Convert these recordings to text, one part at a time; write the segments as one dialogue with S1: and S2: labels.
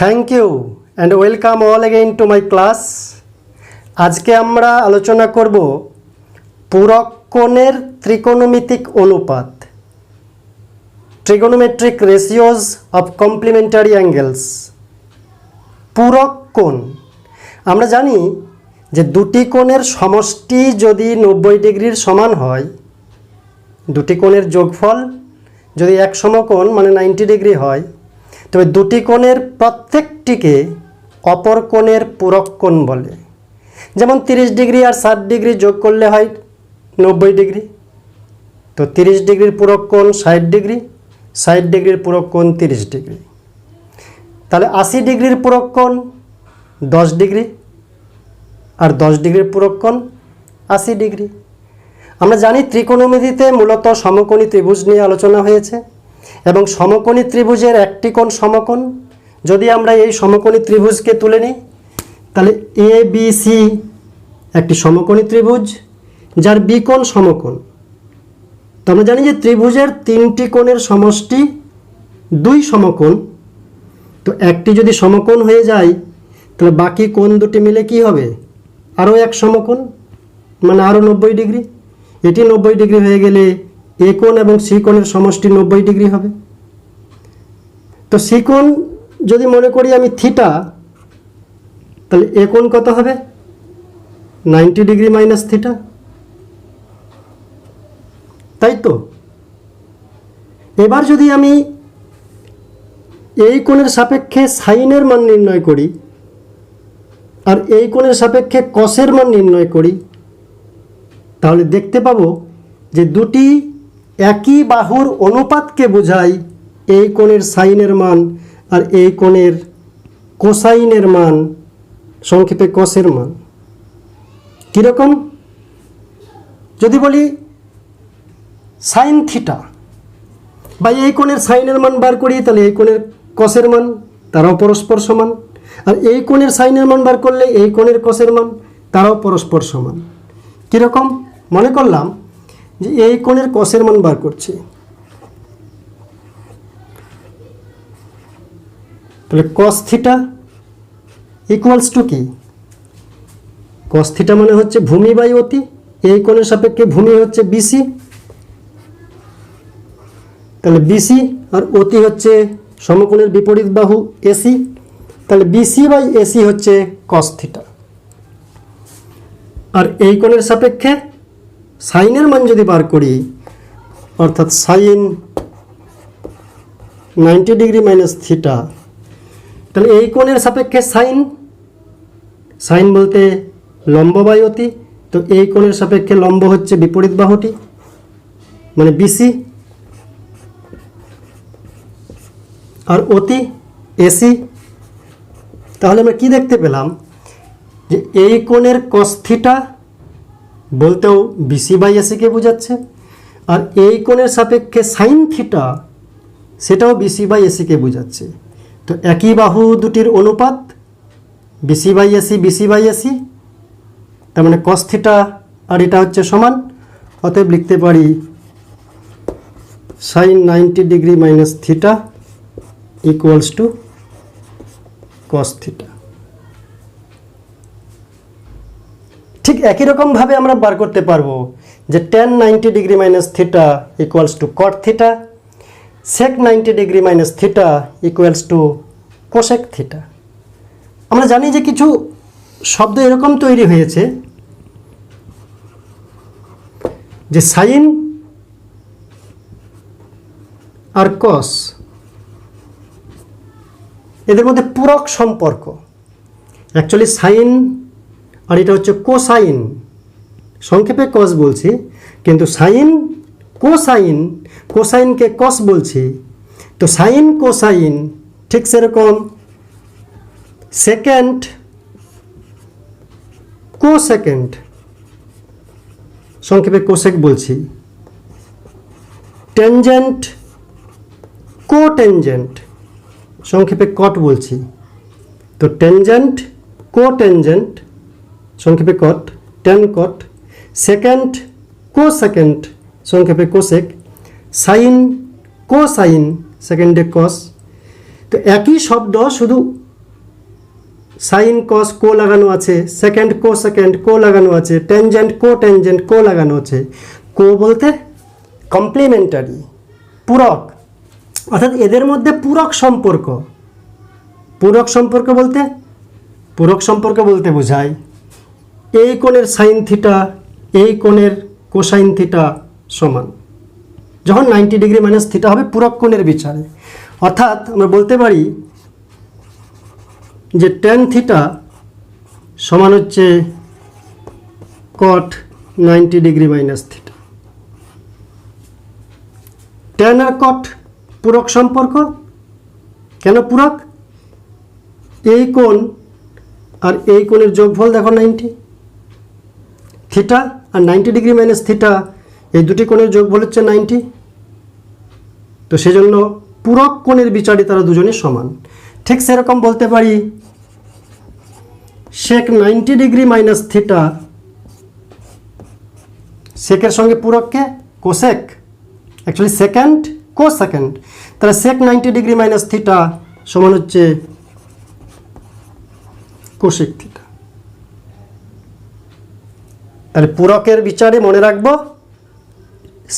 S1: Thank you and welcome all again to my class. আজকে আমরা আলোচনা করব পূরক কোণের ত্রিকোণমিতিক অনুপাত, trigonometric ratios of complementary angles. পূরক কোণ আমরা জানি যে দুটি কোণের সমষ্টি যদি 90 ডিগ্রির সমান হয়, দুটি কোণের যোগফল যদি এক সমকোণ মানে 90 ডিগ্রি হয়, তবে দুটি কোণের প্রত্যেকটিকে অপর কোণের পূরক কোণ বলে। যেমন 30 ডিগ্রি আর 60 ডিগ্রি যোগ করলে হয় 90 ডিগ্রি, তো 30 ডিগ্রির পূরক কোণ 60 ডিগ্রি, 60 ডিগ্রির পূরক কোণ 30 ডিগ্রি। তাহলে 80 ডিগ্রির পূরক কোণ 10 ডিগ্রি আর 10 ডিগ্রির পূরক কোণ 80 ডিগ্রি। আমরা জানি ত্রিকোণমিতিতে মূলত সমকোণী ত্রিভুজ নিয়ে আলোচনা হয়েছে এবং সমকোণী ত্রিভুজের একটি কোণ সমকোণ। যদি আমরা এই সমকোণী ত্রিভুজকে তুলে নিই তাহলে এ বি সি একটি সমকোণী ত্রিভুজ যার বি কোণ সমকোণ। তো আমরা জানি যে ত্রিভুজের তিনটি কোণের সমষ্টি 2 সমকোণ। তো একটি যদি সমকোণ হয়ে যায় তাহলে বাকি কোণ দুটি মিলে কি হবে? আরও এক সমকোণ, মানে আরও 90 ডিগ্রি। এটি 90 ডিগ্রি হয়ে গেলে এ কোণ এবং সি কোণের সমষ্টি 90 ডিগ্রি হবে। তো সি কোণ যদি মনে করি আমি থিটা, তাহলে এ কোণ কত হবে? 90 ডিগ্রি মাইনাস থিটা, তাই তো? এবার যদি আমি এই কোণের সাপেক্ষে সাইনের মান নির্ণয় করি আর এই কোণের সাপেক্ষে কসের মান নির্ণয় করি, তাহলে দেখতে পাবো যে দুটি একই বাহুর অনুপাতকে বোঝায় এই কোণের সাইনের মান আর এই কোণের কোসাইনের মান, সংক্ষেপে কসের মান। কীরকম? যদি বলি সাইন থিটা বা এই কোণের সাইনের মান বার করি, তাহলে এই কোণের কসের মান তারাও পরস্পর সমান, আর এই কোণের সাইনের মান বার করলে এই কোণের কসের মান তারাও পরস্পর সমান। কীরকম? মনে করলাম যে এই কোণের কসের মান বার করছি, তাহলে কস থিটা ইকুয়ালস টু কি? কস থিটা মানে হচ্ছে ভূমি বাই অতি, এই কোণের সাপেক্ষে ভূমি হচ্ছে বিসি, তাহলে বিসি আর অতি হচ্ছে সমকোণের বিপরীত বাহু এসি, তাহলে বিসি বাই এসি হচ্ছে কস থিটা। আর এই কোণের সাপেক্ষে সাইনের মান যদি বার করি, অর্থাৎ সাইন 90 ডিগ্রি মাইনাস থিটা, তাহলে এই কোণের সাপেক্ষে সাইন, সাইন বলতে লম্ব বাই অতি, তো এই কোণের সাপেক্ষে লম্ব হচ্ছে বিপরীত বাহুটি মানে বিসি, আর অতি এসি। তাহলে আমরা কি দেখতে পেলাম যে এই কোণের কস থিটা বলতেও বিসি বাই এসিকে বোঝাচ্ছে, আর এই কোণের সাপেক্ষে সাইন থিটা সেটাও বিসি বাই এসিকে বোঝাচ্ছে। তো একই বাহু দুটির অনুপাত BC by AC, BC by AC, তার মানে কস থিটা আর এটা হচ্ছে সমান। অতএব লিখতে পারি sine 90 degree minus theta equals to cos theta. ঠিক একই রকমভাবে আমরা বার করতে পারবো যে tan 90 degree minus theta equals two কট theta, sec 90 degree minus theta equals two cosec theta. আমরা জানি যে কিছু শব্দ এরকম তৈরি হয়েছে যে সাইন আর কস এদের মধ্যে পূরক সম্পর্ক। অ্যাকচুয়ালি সাইন আর এটা হচ্ছে কোসাইন, সংক্ষেপে কস বলছি, কিন্তু সাইন কোসাইন, কোসাইনকে কস বলছি। তো সাইন কোসাইন ঠিক সেরকম সেকেন্ড কোসেকেন্ড, সংক্ষেপে কোসেক বলছি। টেনজেন্ট কোটেনজেন্ট, সংক্ষেপে কট বলছি। তো টেনজেন্ট কোটেনজেন্ট, সংক্ষেপে কট, টেন কট। সেকেন্ড কোসেকেন্ড, সংক্ষেপে কোসেক। সাইন কোসাইন, সেকেন্ডে কস। তো একই শব্দ, শুধু সাইন কস কো লাগানো আছে, সেকেন্ড কো সেকেন্ড কো লাগানো আছে, ট্যানজেন্ট কো ট্যানজেন্ট কো লাগানো আছে। কো বলতে কমপ্লিমেন্টারি, পূরক, অর্থাৎ এদের মধ্যে পূরক সম্পর্ক। পূরক সম্পর্ক বলতে, পূরক সম্পর্ক বলতে বোঝায় এই কোণের সাইন থিটা এই কোণের কোসাইন থিটা সমান, যখন 90 ডিগ্রি মাইনাস থিটা হবে পূরক কোণের বিচারে। অর্থাৎ আমরা বলতে পারি যে ট্যান থিটা সমান হচ্ছে কট 90 ডিগ্রি মাইনাস থিটা। ট্যান আর কট পূরক সম্পর্ক। কেন পূরক? এই কোণ আর এই কোণের যোগফল দেখো 90, থিটা আর 90 ডিগ্রি মাইনাস থিটা, এই দুটি কোণের যোগফল হচ্ছে 90। তো সেজন্য পূরক কোণের বিচারে তারা দুজনে সমান। ঠিক সেরকম বলতে পারি সেক 90 ডিগ্রি মাইনাস থিটা, সেকের সঙ্গে পূরককে কোসেক, অ্যাকচুয়ালি সেকেন্ড কো সেকেন্ড, তাহলে সেক 90 ডিগ্রি মাইনাস থিটা সমান হচ্ছে কোসেক থিটা। তাহলে পূরকের বিচারে মনে রাখবো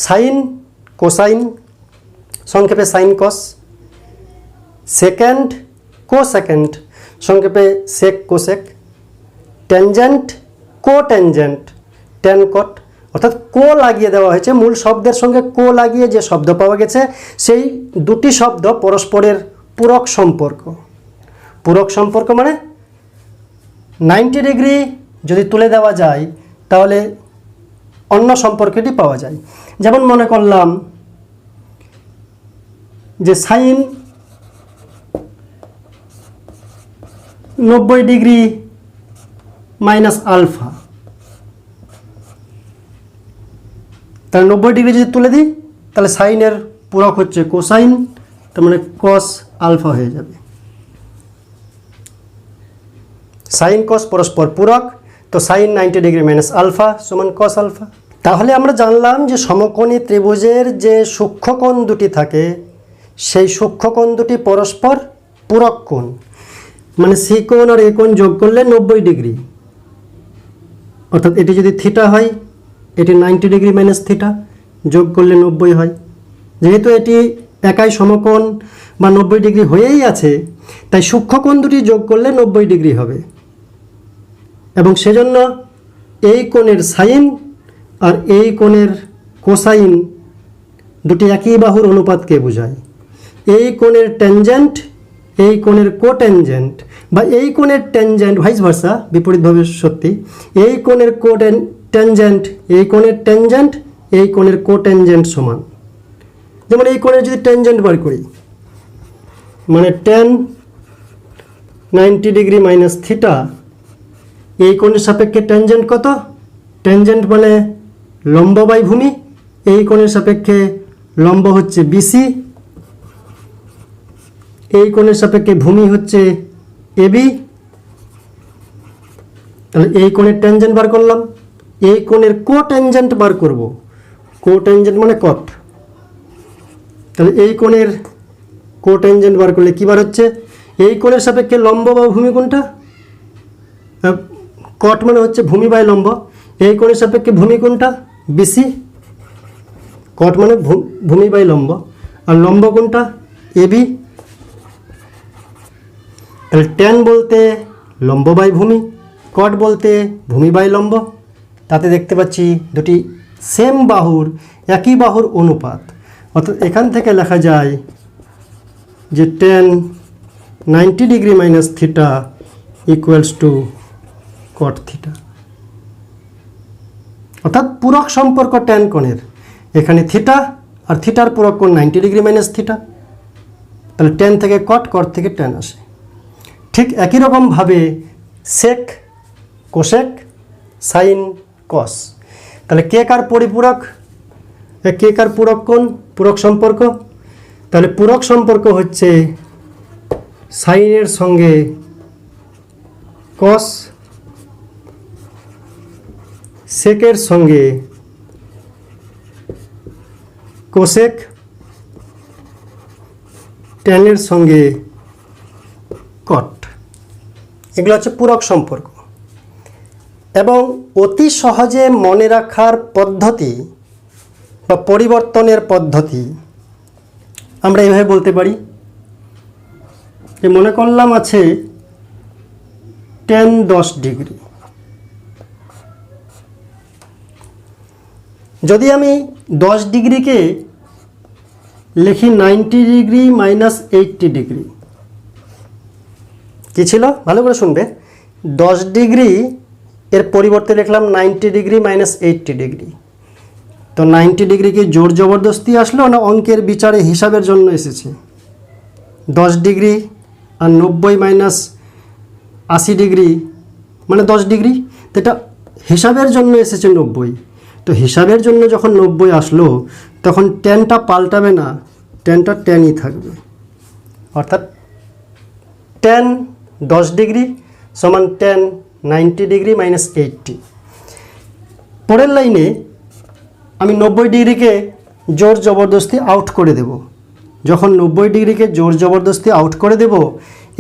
S1: সাইন কোসাইন, সংক্ষেপে সাইন কস, সেকেন্ড কো সেকেন্ড, সংক্ষেপে সেক কোসেক, ট্যানজেন্ট কো ট্যানজেন্ট, ট্যান কট, অর্থাৎ কো লাগিয়ে দেওয়া হয়েছে। মূল শব্দের সঙ্গে কো লাগিয়ে যে শব্দ পাওয়া গেছে সেই দুটি শব্দ পরস্পরের পূরক সম্পর্ক। পূরক সম্পর্ক মানে 90 ডিগ্রি যদি তুলে দেওয়া যায় তাহলে অন্য সম্পর্কটি পাওয়া যায়। যেমন মনে করলাম যে সাইন 90 ডিগ্রি মাইনাস আলফা, তাহলে 90 ডিগ্রি যদি তুলে দিই তাহলে সাইনের পূরক হচ্ছে কোসাইন, তার মানে কস আলফা হয়ে যাবে। সাইন কস পরস্পর পূরক, তো সাইন 90 ডিগ্রি মাইনাস আলফা সমান কস আলফা। তাহলে আমরা জানলাম যে সমকোণী ত্রিভুজের যে সূক্ষ্মকোণ দুটি থাকে সেই সূক্ষ্মকোণ দুটি পরস্পর পূরক কোণ, মানে সি কোণ আর এ কোণ যোগ করলে 90 ডিগ্রি, অর্থাৎ এটি যদি থিটা হয় এটি 90 ডিগ্রি মাইনাস থিটা, যোগ করলে 90 হয়। যেহেতু এটি একাই সমকোণ বা 90 ডিগ্রি হয়েই আছে, তাই সূক্ষ্মকোণ দুটি যোগ করলে 90 ডিগ্রি হবে, এবং সেজন্য এই কোণের সাইন আর এই কোণের কোসাইন দুটি একই বাহুর অনুপাতকে বোঝায়। এই কোণের ট্যানজেন্ট এই কোণের কোট্যানজেন্ট, বা এই কোণের ট্যানজেন্ট ভাইস ভার্সা, বিপরীতভাবে সত্যি, এই কোণের ট্যানজেন্ট এই কোণের ট্যানজেন্ট এই কোণের কোট্যানজেন্ট সমান। যেমন এই কোণের যদি ট্যানজেন্ট বার করি, মানে ট্যান 90 ডিগ্রি মাইনাস থিটা, এই কোণের সাপেক্ষে ট্যানজেন্ট কত? ট্যানজেন্ট মানে লম্ব বাই ভূমি, এই কোণের সাপেক্ষে লম্ব হচ্ছে বিসি, এই কোণের সাপেক্ষে ভূমি হচ্ছে এবি। তাহলে এই কোণের ট্যানজেন্ট বার করলাম, এই কোণের কোট্যানজেন্ট বার করব, কোট্যানজেন্ট মানে কট। তাহলে এই কোণের কোট্যানজেন্ট বার করলে কী বার হচ্ছে? এই কোণের সাপেক্ষে লম্ব বা ভূমি কোনটা? কট মানে হচ্ছে ভূমি বাই লম্ব, এই কোণের সাপেক্ষে ভূমি কোনটা? বিসি। কট মানে ভূমি বাই লম্ব, আর লম্ব কোনটা? এবি। তাহলে ট্যান বলতে লম্ব বাই ভূমি, কট বলতে ভূমি বাই লম্ব। তাতে দেখতে পাচ্ছি দুটি সেম বাহুর একই বাহুর অনুপাত, অর্থাৎ এখান থেকে লেখা যায় যে tan 90 degree minus theta equals two কট থিটা। অর্থাৎ পূরক সম্পর্ক ট্যান কোণের, এখানে থিটা আর থিটার পূরক কোণ 90 ডিগ্রি মাইনাস থিটা, তাহলে ট্যান থেকে কট, কট থেকে ট্যান আসে। ঠিক একই রকমভাবে সেক কোসেক সাইন কস, তাহলে কে কার পরিপূরক? কে কার পূরক কোণ? পূরক সম্পর্ক। তাহলে পূরক সম্পর্ক হচ্ছে সাইনের সঙ্গে কস, সেকের সঙ্গে কোসেক, ট্যানের সঙ্গে কট। এগুলো হচ্ছে পূরক সম্পর্ক। এবং অতি সহজে মনে রাখার পদ্ধতি বা পরিবর্তনের পদ্ধতি আমরা এইভাবে বলতে পারি যে মনে করলাম আছে tan 10 ডিগ্রি। যদি আমি 10 ডিগ্রিকে লিখি 90 ডিগ্রি মাইনাস 80 ডিগ্রি, কী ছিল ভালো করে শুনবে, 10 ডিগ্রি এর পরিবর্তে লিখলাম 90 ডিগ্রি মাইনাস 80 ডিগ্রি। তো 90 ডিগ্রি কি জোর জবরদস্তি আসলো না অঙ্কের বিচারে হিসাবের জন্য এসেছে? 10 ডিগ্রি আর 90 মাইনাস 80 ডিগ্রি মানে 10 ডিগ্রি, তো এটা হিসাবের জন্য এসেছে 90। তো হিসাবের জন্য যখন 90 আসলো তখন ট্যানটা পাল্টাবে না, ট্যানটা ট্যানই থাকবে। অর্থাৎ tan 10 ডিগ্রি সমান tan 90 ডিগ্রি মাইনাস 80। পরের লাইনে আমি 90 ডিগ্রিকে জোর জবরদস্তি আউট করে দেব। যখন 90 ডিগ্রিকে জোর জবরদস্তি আউট করে দেব,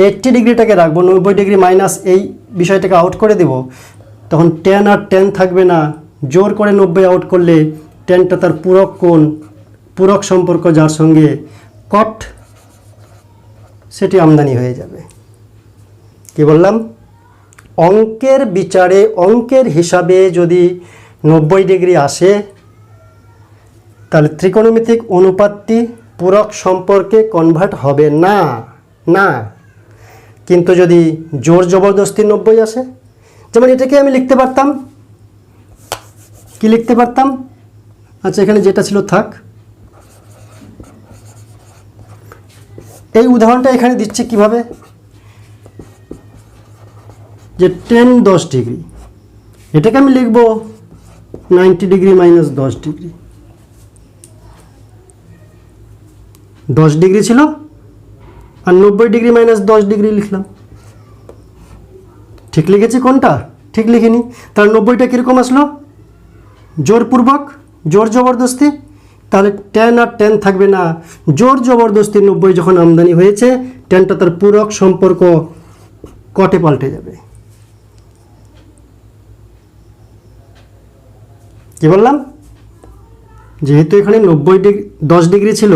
S1: 80 ডিগ্রিটাকে রাখবো, 90 ডিগ্রি মাইনাস এই বিষয়টাকে আউট করে দেব, তখন tan আর tan থাকবে না। জোর করে 90 আউট করলে ট্যানটা তার পূরক কোণ, পূরক সম্পর্ক যার সঙ্গে কট, সেটি আমদানি হয়ে যাবে। কি বললাম? অঙ্কের বিচারে অঙ্কের হিসাবে যদি 90 ডিগ্রি আসে তাহলে ত্রিকোণমিতিক অনুপাতটি পূরক সম্পর্কে কনভার্ট হবে না না। কিন্তু যদি জোর জবরদস্তি 90 আসে, যেমন এটাকে আমি লিখতে পারতাম, কি লিখতে পারতাম, আচ্ছা এখানে যেটা ছিল থাক, এই উদাহরণটা এখানে দিচ্ছে কিভাবে, যে tan 10 ডিগ্রি, এটাকে আমি লিখব 90 ডিগ্রি মাইনাস 10 ডিগ্রি। 10 ডিগ্রি ছিল আর 90 ডিগ্রি মাইনাস 10 ডিগ্রি লিখলাম। ঠিক লিখেছি কোনটা? ঠিক লিখিনি। তাহলে 90টা কীরকম আসলো? জোরপূর্বক, জোর জবরদস্তি। তাহলে tan আর tan থাকবে না। জোর জবরদস্তি 90 যখন আমদানি হয়েছে, ট্যানটা তার পূরক সম্পর্ক কটে পাল্টে যাবে। কি বললাম? যেহেতু এখানে 90 ডিগ্রি 10 ডিগ্রি ছিল,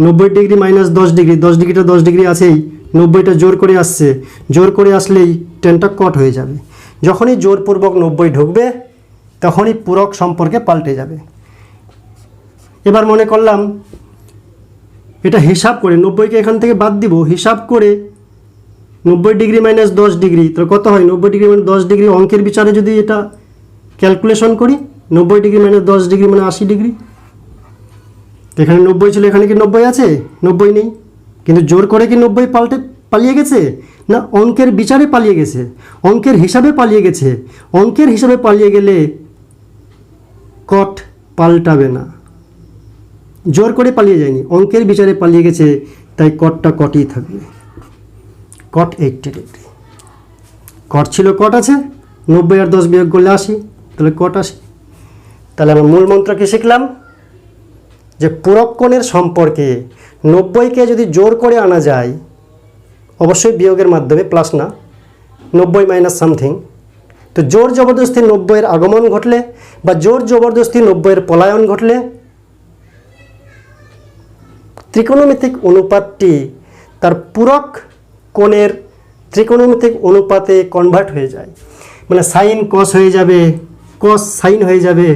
S1: 90 ডিগ্রি মাইনাস 10 ডিগ্রি, 10 ডিগ্রিটা 10 ডিগ্রি আছেই, 90টা জোর করে আসছে, জোর করে আসলেই ট্যানটা কট হয়ে যাবে। যখনই জোরপূর্বক 90 ঢুকবে তখনই পূরক সম্পর্কে পাল্টে যাবে। এবার মনে করলাম এটা হিসাব করে 90কে এখান থেকে বাদ দিব, হিসাব করে 90 ডিগ্রি মাইনাস 10 ডিগ্রি, তো কত হয়? 90 ডিগ্রি মাইনাস 10 ডিগ্রি অঙ্কের বিচারে যদি এটা ক্যালকুলেশন করি, 90 ডিগ্রি মাইনাস 10 ডিগ্রি মানে 80 ডিগ্রি। এখানে 90 ছিল, এখানে কি 90 আছে? 90 নেই। কিন্তু জোর করে কি 90 পালিয়ে গেছে? না, অঙ্কের বিচারে পালিয়ে গেছে, অঙ্কের হিসাবে পালিয়ে গেছে। অঙ্কের হিসাবে পালিয়ে গেলে কট পাল্টাবে না, জোর করে পালিয়ে যায়নি, অঙ্কের বিচারে পালিয়ে গেছে, তাই কটটা কটই থাকবে, কট 80 ডিগ্রি। কট ছিল, কট আছে, 90 আর 10 বিয়োগ করলে 80, তাহলে কট 80। তাহলে আমরা মূল মন্ত্র কি শিখলাম? যে পূরক কোণের সম্পর্কে 90কে যদি জোর করে আনা যায়, অবশ্যই বিয়োগের মাধ্যমে, প্লাস না, 90 মাইনাস সামথিং, তো জোর জবরদস্তি 90-এর আগমন ঘটলে বা জোর জবরদস্তি 90-এর পলায়ন ঘটলে ত্রিকোণমিতিক অনুপাতটি তার পূরক কোণের ত্রিকোণমিতিক অনুপাতে কনভার্ট হয়ে যায়। মানে সাইন কস হয়ে যাবে, কস সাইন হয়ে যাবে,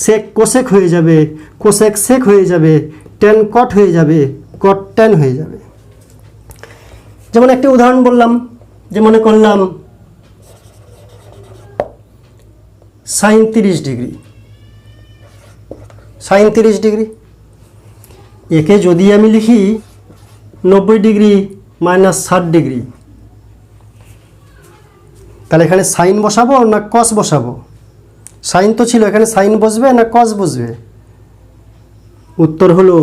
S1: সেক কোসেক হয়ে যাবে, কোসেক সেক হয়ে যাবে, ট্যান কট হয়ে যাবে, কট ট্যান হয়ে যাবে। যেমন একটা উদাহরণ বললাম, যে মনে করলাম সাইন 30 ডিগ্রি, সাইন 30 ডিগ্রি, একে যদি আমি লিখি 90 ডিগ্রি মাইনাস 60 ডিগ্রি, তাহলে এখানে সাইন বসাবো না কস বসাবো? সাইন তো ছিল, এখানে সাইন বসবে না কস বসবে? উত্তর হলো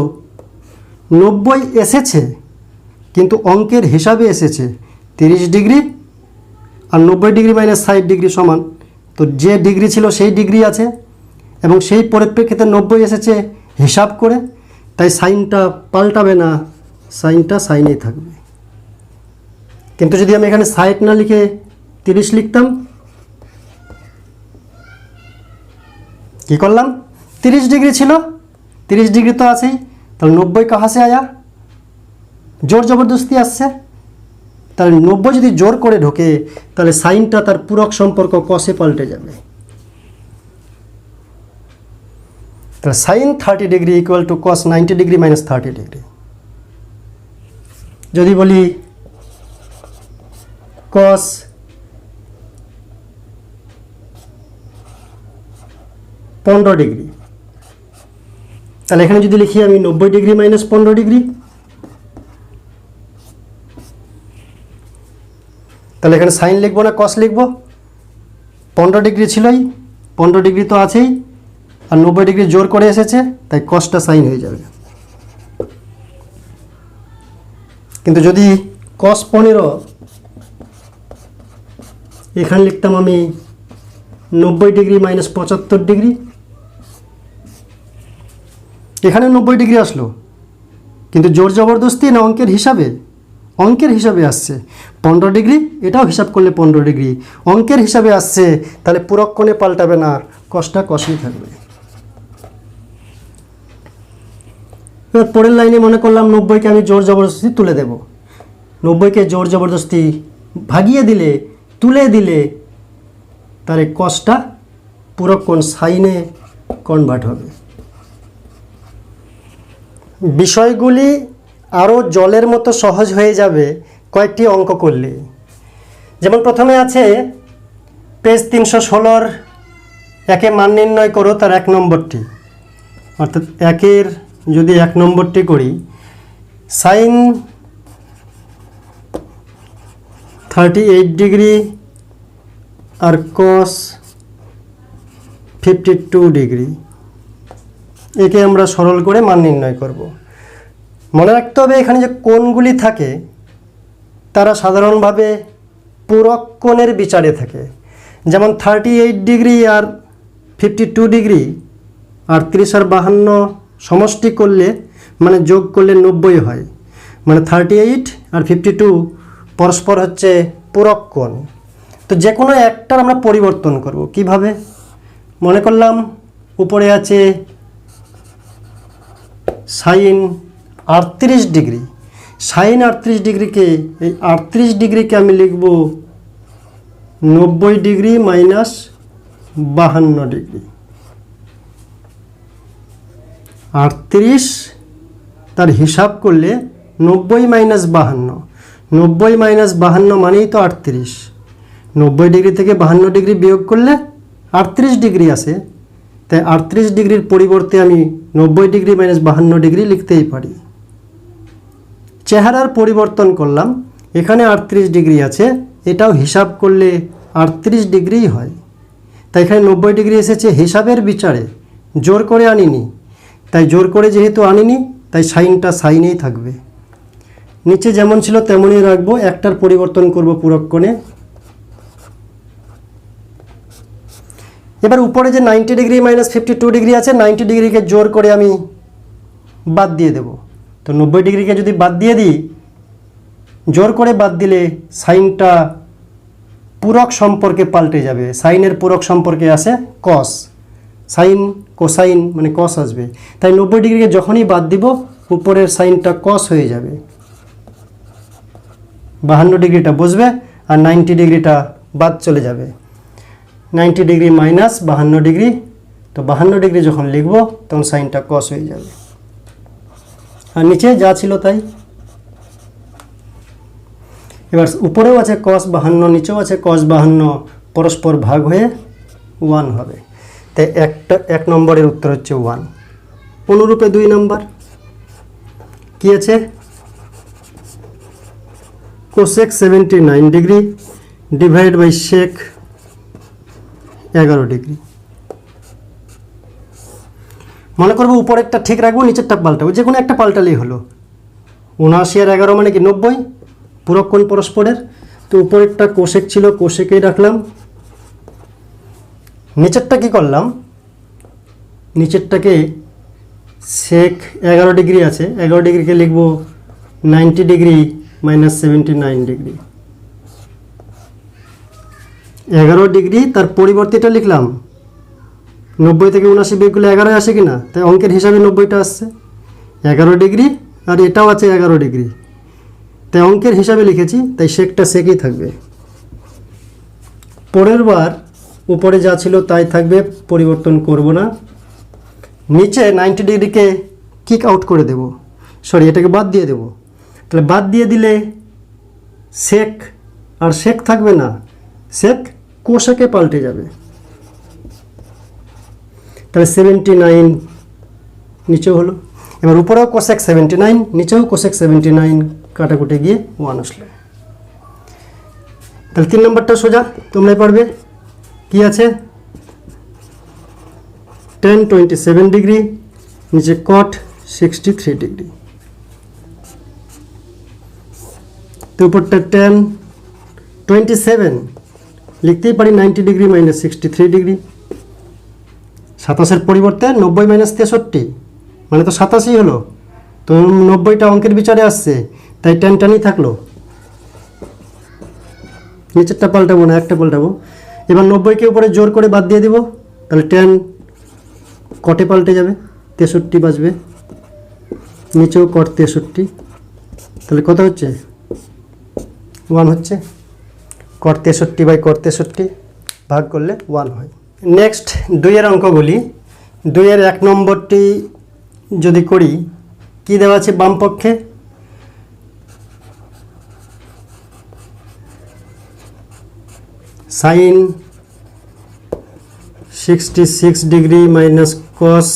S1: 90 এসেছে কিন্তু অঙ্কের হিসাবে এসেছে 30 ডিগ্রি, আর 90 ডিগ্রি মাইনাস 60 ডিগ্রি সমান, তো যে ডিগ্রি ছিল সেই ডিগ্রি আছে এবং সেই পরিপ্রেক্ষিতে 90 এসেছে হিসাব করে, তাই সাইনটা পাল্টাবে না, সাইনটা সাইনেই থাকবে। কিন্তু যদি আমি এখানে 60 না লিখে 30 লিখতাম, কি করলাম, 30 ডিগ্রি ছিল, 30 ডিগ্রি তো আছেই, তাহলে 90 কাহা সে আয়া, জোর জবরদস্তি আসছে। তাহলে 90 যদি জোর করে ঢোকে তাহলে সাইনটা তার পূরক সম্পর্ক কসে পাল্টে যাবে। তাহলে sine 30 degree equal to cos 90 degree minus 30 degree. যদি বলি কস 15 ডিগ্রি, তাহলে এখানে যদি লিখি আমি 90 ডিগ্রি মাইনাস 15 ডিগ্রি, তাহলে এখানে সাইন লিখবো না কস লিখবো? 15 ডিগ্রি ছিলই, 15 ডিগ্রি তো আছেই, আর 90 ডিগ্রি জোর করে এসেছে, তাই কসটা সাইন হয়ে যাবে। কিন্তু যদি কস 15 এখানে লিখতাম আমি 90 ডিগ্রি মাইনাস 75 ডিগ্রি, এখানে 90 ডিগ্রি আসলো, কিন্তু জোর জবরদস্তি না অঙ্কের হিসাবে? অঙ্কের হিসাবে আসছে। 15 ডিগ্রি এটাও হিসাব করলে 15 ডিগ্রি অঙ্কের হিসাবে আসছে, তাহলে পূরক কোণে পাল্টাবে না, কসটা কসই থাকবে। এবার পরের লাইনে মনে করলাম 90কে আমি জোর জবরদস্তি তুলে দেব। 90কে জোর জবরদস্তি ভাগিয়ে দিলে, তুলে দিলে, তাহলে কসটা পূরক কোণ সাইনে কনভার্ট হবে। বিষয়গুলি আরও জলের মতো সহজ হয়ে যাবে কয়েকটি অঙ্ক করলে। যেমন প্রথমে আছে পেজ 316 একে মান নির্ণয় করো, তার 1 নম্বরটি, অর্থাৎ একের যদি 1 নম্বরটি করি, সাইন 38 ডিগ্রি আর কস 52 ডিগ্রি, একে আমরা সরল করে মান নির্ণয় করব। মনে রাখতে হবে এখানে যে কোণগুলি থাকে তারা সাধারণভাবে পূরক কোণের বিচারে থাকে। যেমন 38 ডিগ্রি আর 52 ডিগ্রি আর 30 আর 52 সমষ্টি করলে মানে যোগ করলে 90 হয়, মানে 38 আর 52 পরস্পর হচ্ছে পূরক কোণ। তো যে কোনো একটার আমরা পরিবর্তন করব। কিভাবে? মনে করলাম উপরে আছে সাইন 38 ডিগ্রি, সাইন 38 ডিগ্রিকে, এই 38 ডিগ্রিকে আমি লিখব 90 ডিগ্রি মাইনাস 52 ডিগ্রি। 38 তার হিসাব করলে 90 মাইনাস 52, 90 মাইনাস 52 মানেই তো 38। 90 ডিগ্রি থেকে 52 ডিগ্রি বিয়োগ করলে 38 ডিগ্রি আসে, তাই 38 ডিগ্রির পরিবর্তে আমি 90 ডিগ্রি মাইনাস 52 ডিগ্রি লিখতেই পারি। চেহারার পরিবর্তন করলাম, এখানে 38 ডিগ্রি আছে, এটাও হিসাব করলে 38 ডিগ্রিই হয়, তাই এখানে 90 ডিগ্রি এসেছে হিসাবের বিচারে, জোর করে আনিনি। তাই জোর করে যেহেতু আনিনি, তাই সাইনটা সাইনেই থাকবে। নিচে যেমন ছিল তেমনই রাখবো, একটার পরিবর্তন করব পূরক কোণে। এবার উপরে যে 90 ডিগ্রি মাইনাস 52 ডিগ্রি আছে, 90 ডিগ্রিকে জোর করে আমি বাদ দিয়ে দেব। তো 90 ডিগ্রিকে যদি বাদ দিয়ে দিই, জোর করে বাদ দিলে সাইনটা পূরক সম্পর্কে পাল্টে যাবে। সাইনের পূরক সম্পর্কে আসে কস, সাইন কোসাইন মানে কস আসবে, তাই 90 ডিগ্রিকে যখনই বাদ দিব উপরের সাইনটা কস হয়ে যাবে। 52 ডিগ্রিটা বসবে আর 90 ডিগ্রিটা বাদ চলে যাবে। 90 ডিগ্রি মাইনাস 52 ডিগ্রি, তো 52 ডিগ্রি যখন লিখব তখন সাইনটা কস হয়ে যাবে। আর নিচে যা ছিল তাই। এবার উপরেও আছে cos 52, নিচেও আছে cos 52, পরস্পর ভাগ হয়ে 1 হবে। তাই এক নম্বরের উত্তর হচ্ছে 1। অনুরূপে 2 নম্বর কি আছে, cosec 79 degree divide by sec 11 degree. মনে করবো উপরেরটা ঠিক রাখবো, নিচেরটা পাল্টাবো, যে কোনো একটা পাল্টালেই হলো। 79 আর 11 মানে কি 90, পূরক কোণ পরস্পরের। তো উপরেরটা কোশেক ছিল, কোশেকেই রাখলাম। নিচেরটা কি করলাম, নিচেরটাকে সেক 11 ডিগ্রি আছে, 11 ডিগ্রিকে লিখব 90 ডিগ্রি মাইনাস 79 ডিগ্রি। 11 ডিগ্রি, তার পরিবর্তেটা লিখলাম 90 থেকে 79 বিয়োগ করলে 11 আসে কি না, তাই অঙ্কের হিসাবে 90টা আসছে। 11 ডিগ্রি আর এটাও আছে 11 ডিগ্রি, তাই অঙ্কের হিসাবে লিখেছি, তাই সেকটা সেকই থাকবে। পরের বার উপরে যা ছিল তাই থাকবে, পরিবর্তন করব না। নিচে 90 ডিগ্রিকে কিক আউট করে দেব, সরি এটাকে বাদ দিয়ে দেব। তাহলে বাদ দিয়ে দিলে সেক আর সেক থাকবে না, সেক কোশেকে পাল্টে যাবে। তাহলে 79 নিচেও হলো। এবার উপরেও কোশেক 79, নিচেও কোশেক 79, কাটাকুটি গিয়ে 1 আসলো। তাহলে 3 নম্বরটা সোজা তোমরাই পারবে। কি আছে? tan 27 ডিগ্রি, নিচে cot 63 ডিগ্রি। তো উপরটা tan 27 লিখতেই পারি 90 ডিগ্রি মাইনাস 63 ডিগ্রি। 27-এর পরিবর্তে 90 মাইনাস 63 মানে তো 87 হলো। তো 90টা অঙ্কের বিচারে আসছে, তাই tan টানই থাকলো। নিচেরটা পাল্টাবো না, একটা পাল্টাবো। এবার 90কে উপরে জোর করে বাদ দিয়ে দিব, তাহলে tan কটে পাল্টে যাবে, 63 বাজবে। নিচেও cot 63, তাহলে কত হচ্ছে? 1 হচ্ছে। cot 63 বাই cot 63 ভাগ করলে 1 হয়। নেক্সট 2-এর অঙ্কগুলি। 2-এর 1 নম্বরটি যদি করি, কি দেওয়া আছে বাম পক্ষে? sin 66 ডিগ্রি মাইনাস cos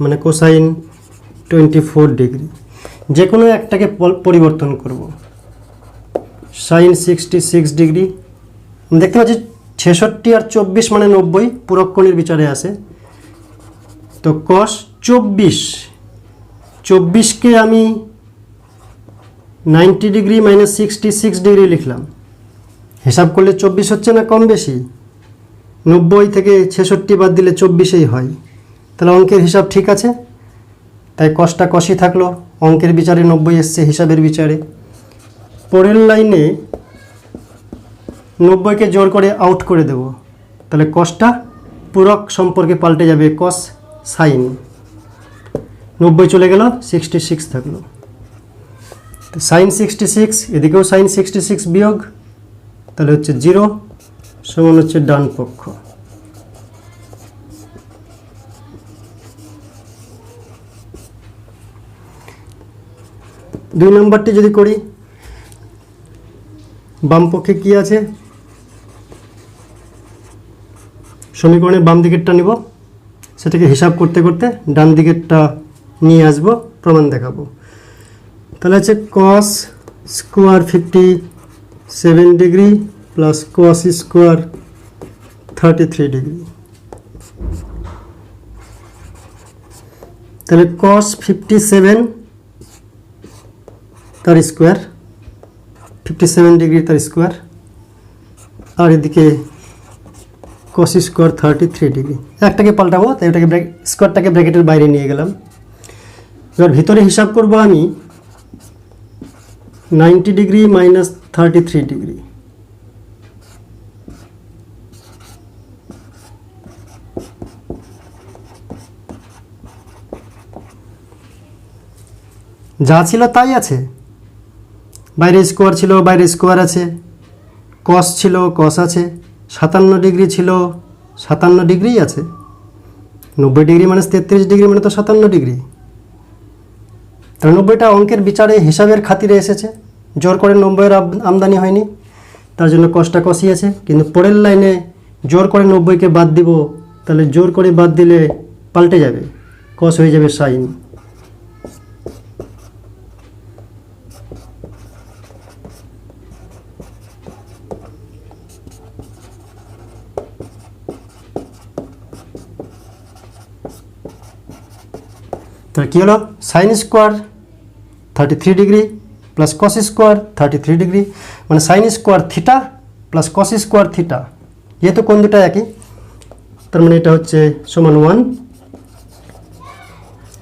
S1: মানে কোসাইন 24 ডিগ্রি। যে কোনো একটাকে পরিবর্তন করব। sin 66 ডিগ্রি দেখতে পাচ্ছি 66 আর 24 মানে 90, পুরক্ষণের বিচারে আসে। তো cos 24কে আমি 90 ডিগ্রি মাইনাস 66 ডিগ্রি লিখলাম। হিসাব করলে 24 হচ্ছে না কম বেশি? 90 থেকে 66 বাদ দিলে 24ই হয়। তাহলে অঙ্কের হিসাব ঠিক আছে, তাই কসটা কষই থাকলো। অঙ্কের বিচারে 90 এসছে, হিসাবের বিচারে। পরের লাইনে 90কে জোর করে আউট করে দেব, তাহলে কসটা পূরক সম্পর্কে পাল্টে যাবে, কস সাইন। 90 চলে গেল, 66 থাকলো। সাইন 66, এদিকেও সাইন 66 বিয়োগ, তাহলে হচ্ছে 0 সমান হচ্ছে ডান পক্ষ। দুই নম্বরটি যদি করি, বাম পক্ষে কি আছে? সমীকরণের বাম দিকেরটা নিব, সেটাকে হিসাব করতে করতে ডান দিকেরটা নিয়ে আসব, প্রমাণ দেখাবো। তাহলে হচ্ছে cos square 57 degree plus cos square 33 degree. তাহলে cos 57 তার স্কোয়ার, 57 ডিগ্রি তার স্কোয়ার, আর এদিকে cos স্কোয়ার 33 ডিগ্রি। একটাকে পাল্টাবো, তাই ওটাকে স্কোয়ারটাকে ব্র্যাকেটের বাইরে নিয়ে গেলাম। এবার ভিতরে হিসাব করব আমি 90 ডিগ্রি মাইনাস 33 ডিগ্রি। যা ছিল তাই আছে, বাইরে স্কোয়ার ছিল, বাইরে স্কোয়ার আছে। কস ছিল, কস আছে। 57 ডিগ্রি ছিল, 57 ডিগ্রিই আছে। 90 ডিগ্রি মাইনাস 33 ডিগ্রি মানে তো 57 ডিগ্রি। তাহলে 90টা অঙ্কের বিচারে হিসাবের খাতিরে এসেছে, জোর করে 90-এর আমদানি হয়নি, তার জন্য কসটা কষই আছে। কিন্তু পরের লাইনে জোর করে 90কে বাদ দিব, তাহলে জোর করে বাদ দিলে পাল্টে যাবে, কস হয়ে যাবে সাইন। তাহলে কী হলো? Sine square 33 degree plus cos square 33 degree, মানে sine square theta plus cos square theta. যেহেতু কোণ দুটা একই, তার মানে এটা হচ্ছে সমান 1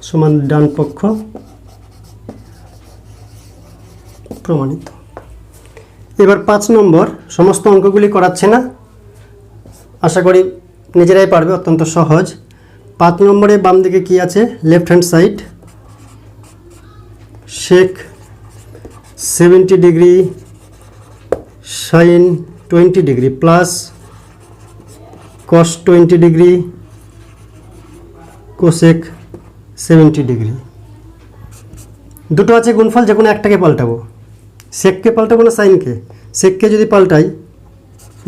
S1: সমান ডান পক্ষ, প্রমাণিত। এবার 5 নম্বর, সমস্ত অঙ্কগুলি করাচ্ছে না, আশা করি নিজেরাই পারবে, অত্যন্ত সহজ। 5 নম্বরে বাম দিকে কি আছে, left hand side sec 70 degree sin 20 degree plus cos 20 degree cosec 70 degree. দুটো আছে গুণফল, যে কোনো একটাকে পাল্টাবো। সেককে পাল্টাবো না সাইনকে? সেককে যদি পাল্টাই,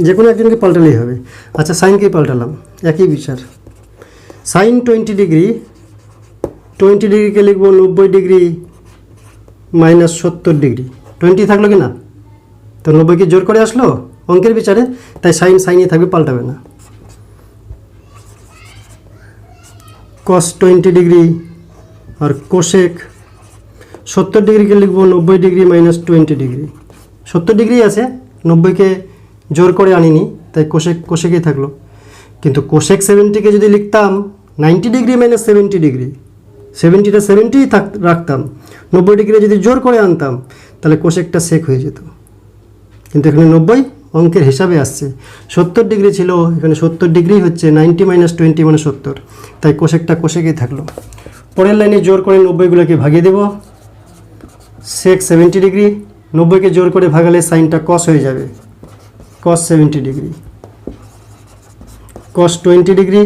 S1: যে কোনো একজনকে পাল্টালেই হবে। আচ্ছা, সাইনকেই পাল্টালাম, একই বিচার। সাইন 20 ডিগ্রি, 20 ডিগ্রিকে লিখবো 90 ডিগ্রি মাইনাস 70 ডিগ্রি। 20 থাকলো কি না? তো 90 কি জোর করে আসলো অঙ্কের বিচারে? তাই সাইন সাইনই থাকবে, পাল্টাবে না। cos 20 ডিগ্রি আর কোশেক 70 ডিগ্রিকে লিখবো 90 ডিগ্রি মাইনাস 20 ডিগ্রি। 70 ডিগ্রি আছে, 90কে জোর করে আনিনি, তাই কোশেকেই থাকলো। কিন্তু কোশেক 70কে যদি লিখতাম 90 ডিগ্রি মাইনাস 70 ডিগ্রি, 70টা 70ই রাখতাম, 90 ডিগ্রি যদি জোর করে আনতাম, তাহলে কোশেকটা সেক হয়ে যেত। কিন্তু এখানে 90 অঙ্কের হিসাবে আসছে, 70 ডিগ্রি ছিল, এখানে 70 ডিগ্রি হচ্ছে, 90 মাইনাস 20 মানে 70, তাই কোশেকটা কোশেকেই থাকলো। পরের লাইনে জোর করে 90গুলোকে ভাগিয়ে দেব। সেক 70 ডিগ্রি, 90কে জোর করে ভাগালে সাইনটা কস হয়ে যাবে, cos 70 ডিগ্রি। cos 20 ডিগ্রি,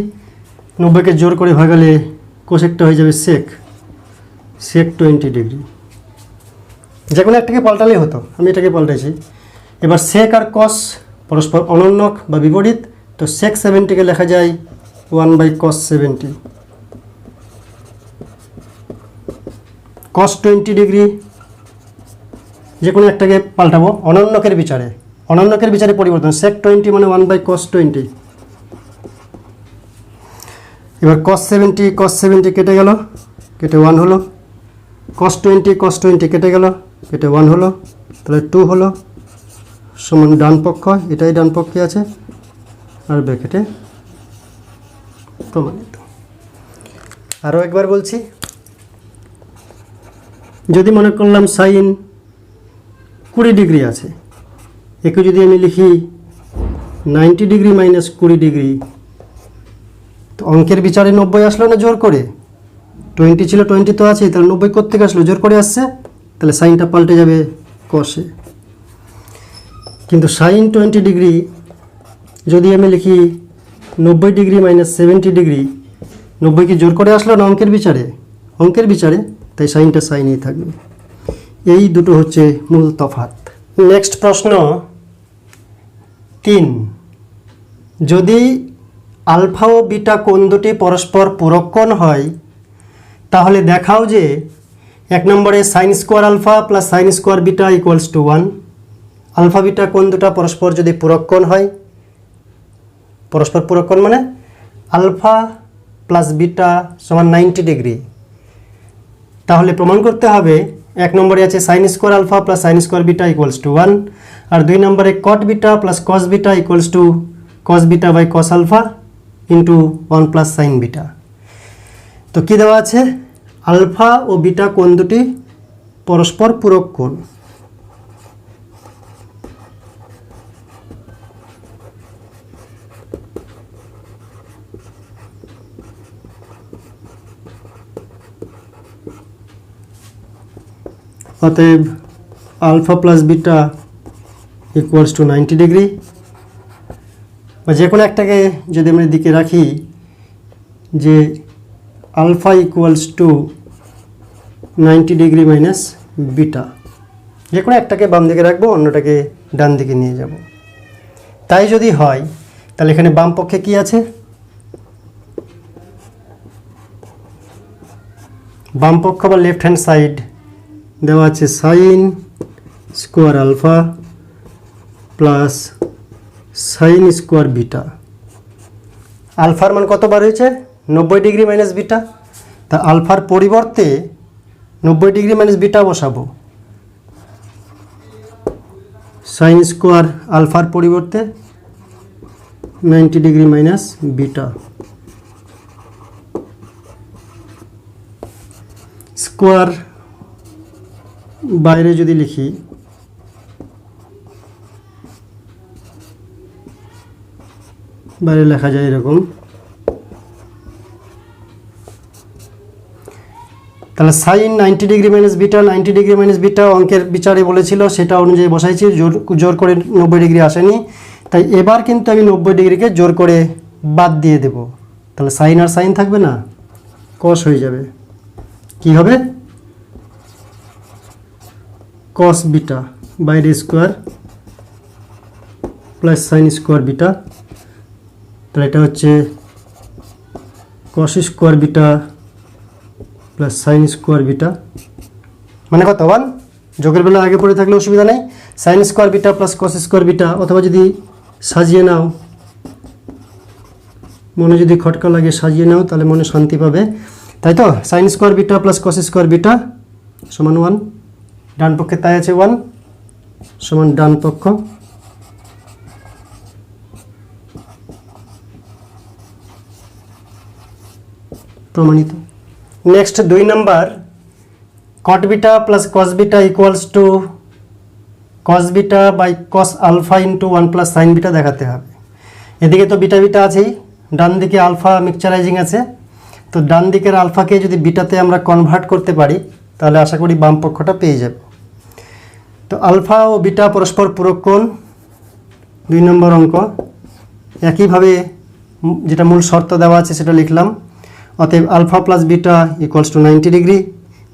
S1: 90কে জোর করে ভাগালে কোশেকটা হয়ে যাবে সেক 20 ডিগ্রি। যে কোনো একটাকে পাল্টালেই হতো, আমি এটাকে পাল্টাইছি। এবার সেক আর কস পরস্পর অনন্যক বা বিপরীত, তো সেক 70কে লেখা যায় 1/cos 70। cos 20 ডিগ্রি, যে কোনো একটাকে পাল্টাবো অনন্যকের বিচারে, অনন্যকের বিচারে পরিবর্তন, sec 20 মানে 1/cos 20। এবার cos 70 কেটে গেল, কেটে 1 হলো। cos 20 কেটে গেল, কেটে 1 হলো, তাহলে 2 হলো, সমান ডান পক্ষ, এটাই ডান পক্ষে আছে, আর ব্র্যাকেটে প্রমাণিত। আরও একবার বলছি, যদি মনে করলাম সাইন 20 ডিগ্রি আছে, একে যদি আমি লিখি 90 ডিগ্রি মাইনাস 20 ডিগ্রি, তো অঙ্কের বিচারে 90 আসলো না জোর করে? 20 ছিল, 20 তো আছে, তাহলে 90 কোত্থেকে আসলো? জোর করে আসছে, তাহলে সাইনটা পাল্টে যাবে কসে। কিন্তু সাইন 20 ডিগ্রি যদি আমি লিখি 90 ডিগ্রি মাইনাস 70 ডিগ্রি, 90 কি জোর করে আসলো না অঙ্কের বিচারে? অঙ্কের বিচারে, তাই সাইনটা সাইনই থাকবে। এই দুটো হচ্ছে মূল তফাৎ। নেক্সট প্রশ্ন 3, যদি আলফা ও বিটা কোণ দুটি পরস্পর পূরক কোণ হয়, তাহলে দেখাও যে 1 নম্বরে sine square alpha plus sine square beta equals to 1। Alpha beta কোণ দুটা পরস্পর যদি পূরক কোণ হয়, পরস্পর পূরক কোণ মানে আলফা প্লাস বিটা সমান 90 ডিগ্রি, তাহলে প্রমাণ করতে হবে 1 নম্বরে আছে sine square alpha plus sine square beta equals to 1, আর 2 নম্বরে cot beta plus cos beta equals to cos beta by cos alpha into 1 plus sine beta. তো কী দেওয়া আছে? আলফা ও বিটা কোণ দুটি পরস্পর পূরক কোণ। অতএব alpha plus beta equals to 90 degree, বা যে কোনো একটাকে যদি আমরা দিকে রাখি যে alpha equals to 90 degree minus beta, যে কোনো একটাকে বাম দিকে রাখবো, অন্যটাকে ডান দিকে নিয়ে যাব। তাই যদি হয়, তাহলে এখানে বাম পক্ষে কি আছে? বাম পক্ষ বা লেফট হ্যান্ড সাইড দেওয়া আছে sine square alpha plus sine square beta. আলফার মান কতবার হয়েছে? 90 ডিগ্রি মাইনাস বিটা, তা আলফার পরিবর্তে 90 ডিগ্রি মাইনাস বিটা বসাবো। সাইন স্কোয়ার আলফার পরিবর্তে 90 ডিগ্রি মাইনাস বিটা, স্কোয়ার বাইরে যদি লিখি, বাইরে লেখা যায় এরকম। তাহলে sine 90 degree minus beta, 90 degree minus beta অঙ্কের বিচারে বলেছিল, সেটা অনুযায়ী বসাইছি, জোর করে 90 ডিগ্রি আসেনি। তাই এবার কিন্তু আমি 90 ডিগ্রিকে জোর করে বাদ দিয়ে দেব। তাহলে সাইন আর সাইন থাকবে না, কস হয়ে যাবে। কি হবে? কস বিটা বাইরে square plus sine square beta. তাহলে এটা হচ্ছে cos square beta plus sine square beta, মানে কত? 1। যোগের বেলা আগে পড়ে থাকলে অসুবিধা নেই। Sign square beta plus cos square beta, অথবা যদি সাজিয়ে নাও, মনে যদি খটকা লাগে সাজিয়ে নাও, তাহলে মনে শান্তি পাবে, তাই তো? Sine square beta plus cos square beta সমান 1, ডান পক্ষে তাই আছে 1 সমান ডান পক্ষ প্রমাণিত। Next 2 number, cot beta plus cos beta equals to cos beta by cos alpha into 1 plus sine beta দেখাতে হবে। এদিকে তো বিটা বিটা আছেই, ডান দিকে আলফা মিক্সচারাইজিং আছে। তো ডান দিকের আলফাকে যদি বিটাতে আমরা কনভার্ট করতে পারি, তাহলে আশা করি বাম পক্ষটা পেয়ে যাব। তো আলফা ও বিটা পরস্পর পূরক কোণ, 2 নম্বর অঙ্ক। একইভাবে যেটা মূল শর্ত দেওয়া আছে সেটা লিখলাম। অতএব alpha plus beta equals to 90 degree.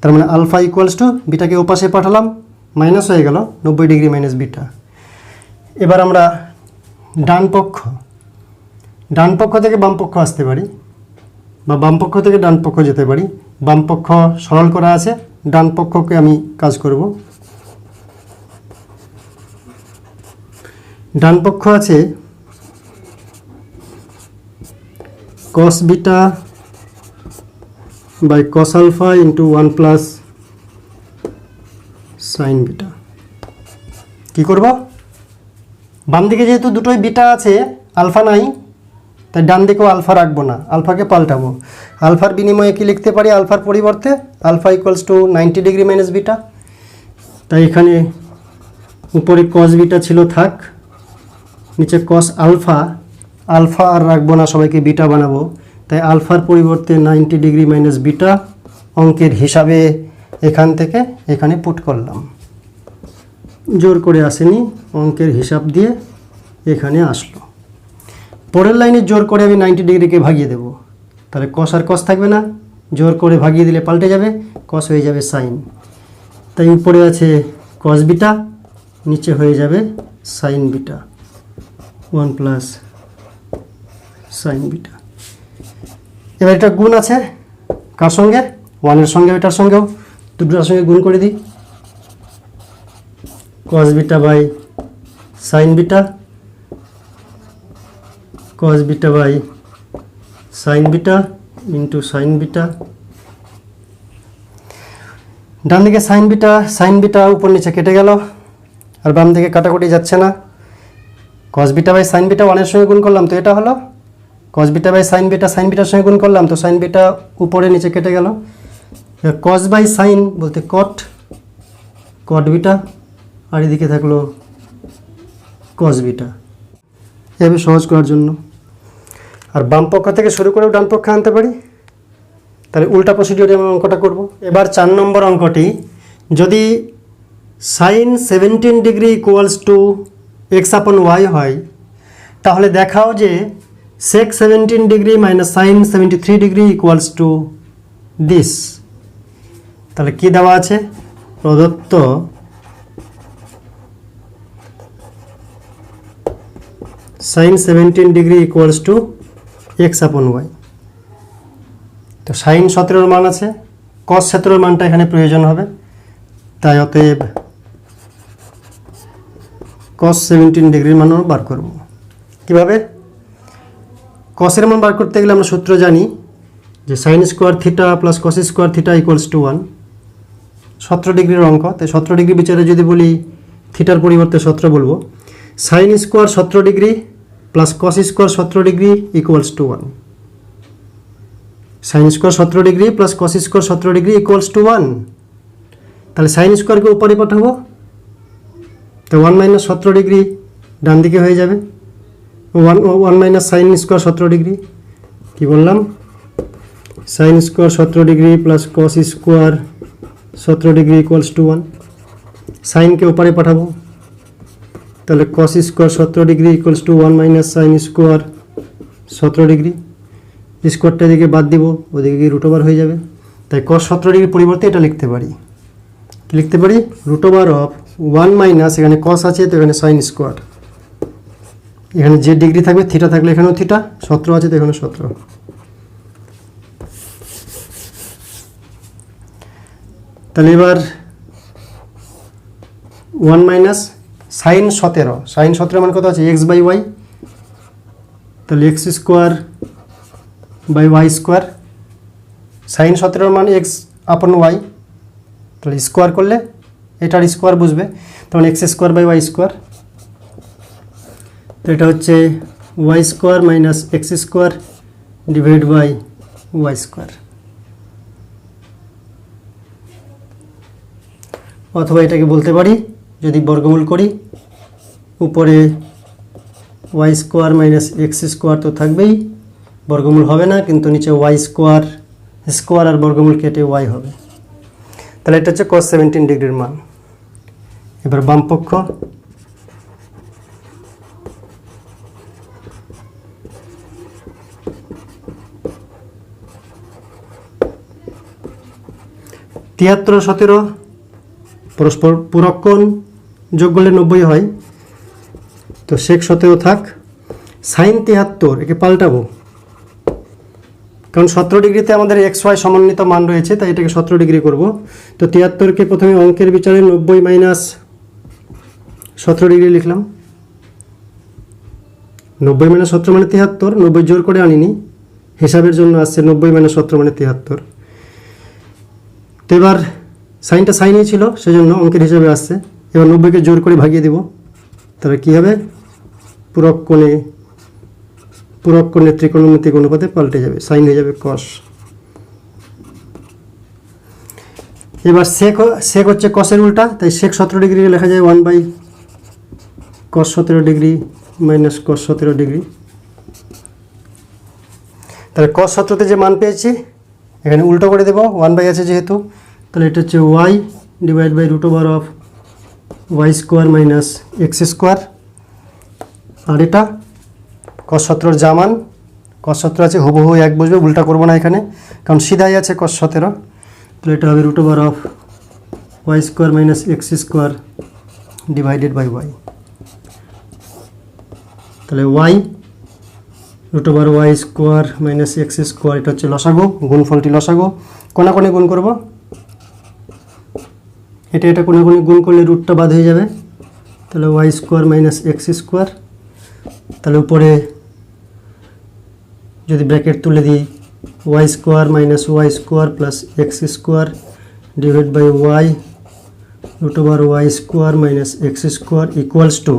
S1: তার মানে আলফা ইকুয়ালস টু, বিটাকে ওপাশে পাঠালাম, মাইনাস হয়ে গেল 90 ডিগ্রি মাইনাস বিটা। এবার আমরা ডান পক্ষ থেকে বাম পক্ষ আসতে পারি, বা বাম পক্ষ থেকে ডান পক্ষ যেতে পারি। বাম পক্ষ সরল করা আছে, ডান পক্ষকে আমি কাজ করব। ডান পক্ষ আছে cos beta by cos alpha into 1 plus sine beta. কী করব? বাম দিকে যেহেতু দুটোই বিটা আছে, আলফা নাই, তাই ডান দিকেও আলফা রাখবো না, আলফাকে পাল্টাবো। আলফার বিনিময়ে কি লিখতে পারি? আলফার পরিবর্তে alpha equals to 90 degree minus beta. তাই এখানে উপরে cos বিটা ছিল, থাক, নিচে cos আলফা, আলফা আর রাখবো না, সবাইকে বিটা বানাবো। তাই আলফার পরিবর্তে 90 ডিগ্রি মাইনাস বিটা অঙ্কের হিসাবে এখান থেকে এখানে পুট করলাম। জোর করে আসেনি, অঙ্কের হিসাব দিয়ে এখানে আসলো। পরের লাইনে জোর করে আমি 90 ডিগ্রিকে ভাগিয়ে দেব, তাহলে কস আর কস থাকবে না, জোর করে ভাগিয়ে দিলে পাল্টে যাবে, কস হয়ে যাবে সাইন। তাই উপরে আছে কস বিটা, নিচে হয়ে যাবে sign beta, 1 plus sine beta. এবার এটা গুণ আছে কার সঙ্গে? 1-এর সঙ্গে, এটার সঙ্গেও, দুটোর সঙ্গে গুণ করে দিই। Cos beta by sine beta, cos beta by sine beta into sine beta. ডান দিকে সাইন বিটা উপর নিচে কেটে গেল, আর বাম দিকে কাটাকুটি যাচ্ছে না। cos beta by sine beta 1-এর সঙ্গে গুণ করলাম, তো এটা হলো cos বিটা বাই সাইন বিটার সঙ্গে গুণ করলাম, তো সাইন বিটা উপরে নিচে কেটে গেল। cos বাই সাইন বলতে কট বিটা, আর এদিকে থাকলো cos বিটা, এভাবে সহজ করার জন্য। আর বাম পক্ষ থেকে শুরু করেও ডান পক্ষে আনতে পারি, তাহলে উল্টা প্রসিডিওরে আমি অঙ্কটা করব। এবার 4 নম্বর অঙ্কটি, যদি sign 17 degree equals two x/y হয়, তাহলে দেখাও যে sec 17 degree minus sine 73 degree equals to this. তাহলে কি দেওয়া আছে? প্রদত্ত sign 17 degree equals two x/y। তো সাইন 17 মান আছে, cos 17 মানটা এখানে প্রয়োজন হবে, তাই অতএব cos 17 ডিগ্রির মানও বার করব। কিভাবে? cos-এর মান বার করতে গেলে আমরা সূত্র জানি যে sign square theta plus cos square theta equals to 1। 17 ডিগ্রির অঙ্ক, তাই 17 ডিগ্রি বিচারে যদি বলি থিটার পরিবর্তে 17 বলবো। Sign square 17 degree plus cos square 17 degree equals to 1। Sign square 17 degree plus cos square 17 degree equals to 1। তাহলে সাইন স্কোয়ারকে উপরে পাঠাবো, তো 1 মাইনাস 17 ডিগ্রি ডান দিকে হয়ে যাবে, one minus sine square 17 degree, কী বললাম, sine square 17 degree plus cos square 17 degree equals to 1। সাইনকে ওপারে পাঠাবো, তাহলে cos square 17 degree equals to 1 minus sine square 17 degree. স্কোয়ারটা এদিকে বাদ দিব, ওদিকে গিয়ে রুট ওভার হয়ে যাবে। তাই কস 17 ডিগ্রির পরিবর্তে এটা লিখতে পারি, কি লিখতে পারি, রুট ওভার অফ 1 মাইনাস, এখানে কস আছে তো এখানে সাইন স্কোয়ার, এখানে যে ডিগ্রি থাকবে থিটা থাকলে এখানেও থিটা, 17 আছে তো এখানে 17। তাহলে এবার 1 মাইনাস সাইন 17, সাইন 17 মানে কত আছে, এক্স বাই ওয়াই, তাহলে x square by y square, sine 17 মান এক্স আপন ওয়াই, তাহলে স্কোয়ার করলে এটার স্কোয়ার বুঝবে, তখন x square by y square, তো এটা হচ্ছে y square minus x square divide by y square. অথবা এটাকে বলতে পারি, যদি বর্গমূল করি, উপরে y square minus x square তো থাকবেই, বর্গমূল হবে না, কিন্তু নিচে ওয়াই স্কোয়ার স্কোয়ার আর বর্গমূল কেটে ওয়াই হবে। তাহলে এটা হচ্ছে cos 17 ডিগ্রির মান। এবার বাম পক্ষ, তিয়াত্তর 17 পরস্পর পূরক কোণ যোগ করলে 90 হয়, তো sec 17 থাক, সাইন 73 একে পাল্টাবো, কারণ 17 ডিগ্রিতে আমাদের এক্স ওয়াই সমন্বিত মান রয়েছে, তাই এটাকে 17 ডিগ্রি করব। তো 73কে প্রথমে অঙ্কের বিচারে 90 মাইনাস 17 ডিগ্রি লিখলাম, 90 মাইনাস 17 মানে 73, 90 জোর করে আনিনি, হিসাবের জন্য আসছে 90 মাইনাস 17 মানে 73। তো এবার সাইনটা সাইনই ছিল, সেজন্য অঙ্কের হিসাবে আসছে। এবার 90কে জোর করে ভাগিয়ে দিব, তাহলে কী হবে, পূরক কোণের ত্রিকোণমিতিক অনুপাতে পাল্টে যাবে, সাইন হয়ে যাবে কস। এবার সেক হচ্ছে কসের উল্টা, তাই সেক 17 ডিগ্রি লেখা যায় 1 by cos 17 degree minus cos 17 degree. তাহলে কস 17তে যে মান পেয়েছি এখানে উল্টো করে দেবো, 1 বাই আছে যেহেতু, তাহলে এটা হচ্ছে Y divide by root over of Y square minus x square. আর এটা cos 17 যা মান, cos 17 আছে হুবহু এক বসবে, উল্টা করবো না এখানে, কারণ সিধাই আছে cos 17, তাহলে এটা হবে root over of Y square minus x square divided by Y. তাহলে Y root over Y square minus x square, এটা হচ্ছে লসাগু, গুণফলটি লসাগু, কোনাকোণে গুণ করব, এটা কোনাকোণে গুণ করলে রুটটা বাদ হয়ে যাবে, তাহলে y square minus x square. তাহলে উপরে যদি ব্র্যাকেট তুলে দিই, y square minus y square plus x square divide by y root over Y square minus x square equals to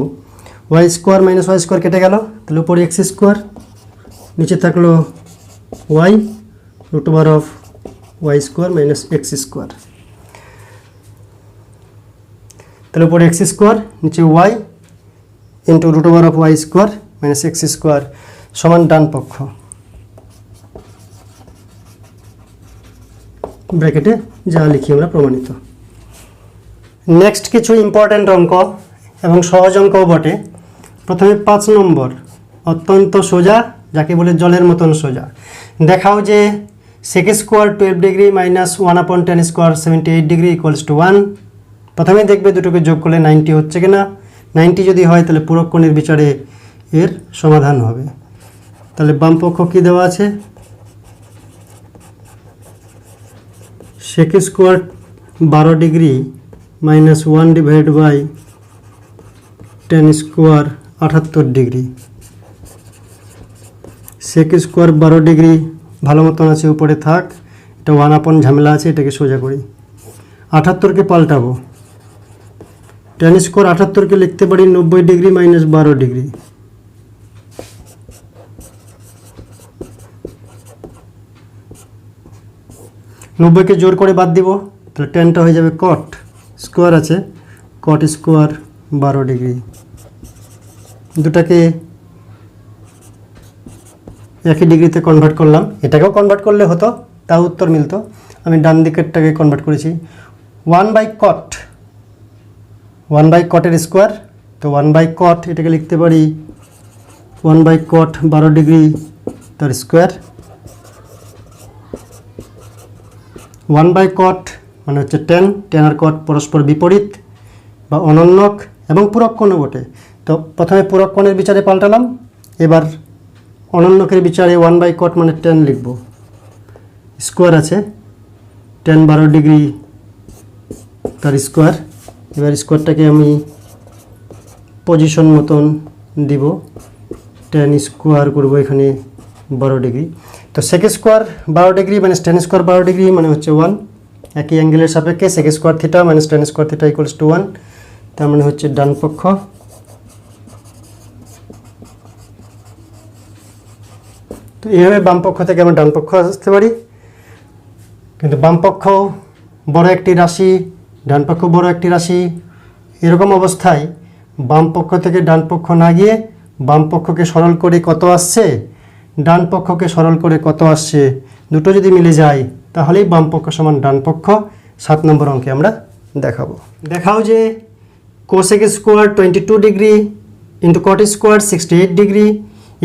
S1: y square minus y square কেটে গেল, তাহলে উপরে x square, নিচে থাকলো y root over of Y square minus x square. তাহলে উপরে x square, নিচে y into root over of Y square minus x square সমান ডান পক্ষ, ব্র্যাকেটে যা লিখি আমরা প্রমাণিত। নেক্সট কিছু ইম্পর্ট্যান্ট অঙ্ক এবং সহজ অঙ্কও বটে। প্রথমে 5 নম্বর, অত্যন্ত সোজা, যাকে বলে জলের মতন সোজা। দেখাও যে sec square 12 degree minus 1/10 square 78 degree equals to 1। প্রথমে দেখবে দুটোকে যোগ করলে 90 হচ্ছে কিনা, 90 যদি হয় তাহলে পূরক কোণের বিচারে এর সমাধান হবে। তাহলে বাম পক্ষ কী দেওয়া আছে, sec square 12 degree minus 1 divide by 10 square 78 degree. sec square 12 degree ভালো মতন আছে, উপরে থাক, এটা 1 ঝামেলা আছে, এটাকে সোজা করি। 78কে পাল্টাবো, 10 স্কোয়ার 78কে লিখতে পারি 90 ডিগ্রি মাইনাস 12 ডিগ্রি। নব্বইকে জোর করে বাদ দিব, তাহলে 10টা হয়ে যাবে কট, স্কোয়ার আছে কট স্কোয়ার 12 ডিগ্রি। দুটাকে একই ডিগ্রিতে কনভার্ট করলাম, এটাকেও কনভার্ট করলে হতো, তাও উত্তর মিলতো। আমি ডান দিকেরটাকে কনভার্ট করেছি। 1/cot, 1/cot-এর স্কোয়ার, তো 1/cot এটাকে লিখতে পারি 1/cot 12 ডিগ্রি তার স্কোয়ার। 1/cot মানে হচ্ছে 10, 10 আর cot পরস্পর বিপরীত বা অনন্যক এবং পূরক কোণও বটে। তো প্রথমে পূরক কোণের বিচারে পাল্টালাম, এবার অনন্যকের বিচারে 1/cot মানে 10 লিখব। স্কোয়ার আছে 10 12 ডিগ্রি তার স্কোয়ার। এবার স্কোয়ারটাকে আমি পজিশন মতন দিব, 10 স্কোয়ার করবো এখানে 12 ডিগ্রি। তো সেক স্কোয়ার 12 ডিগ্রি মানে tan স্কোয়ার 12 ডিগ্রি মানে হচ্ছে 1। একই অ্যাঙ্গেলের সাপেক্ষে sec square theta minus tan square theta equals to 1, তার মানে হচ্ছে ডান পক্ষ। তো এইভাবে বাম পক্ষ থেকে আমরা ডান পক্ষ আসতে পারি, কিন্তু বাম পক্ষ বড় একটি রাশি, ডান পক্ষ বড় একটি রাশি। এরকম অবস্থায় বাম পক্ষ থেকে ডান পক্ষ না গিয়ে বাম পক্ষকে সরল করে কত আসছে, ডান পক্ষকে সরল করে কত আসছে, দুটো যদি মিলে যায় তাহলেই বাম পক্ষ সমান ডান পক্ষ। 7 নম্বর অঙ্কে আমরা দেখাবো। দেখাও যে cosec square 22 degree into cot square 68 degree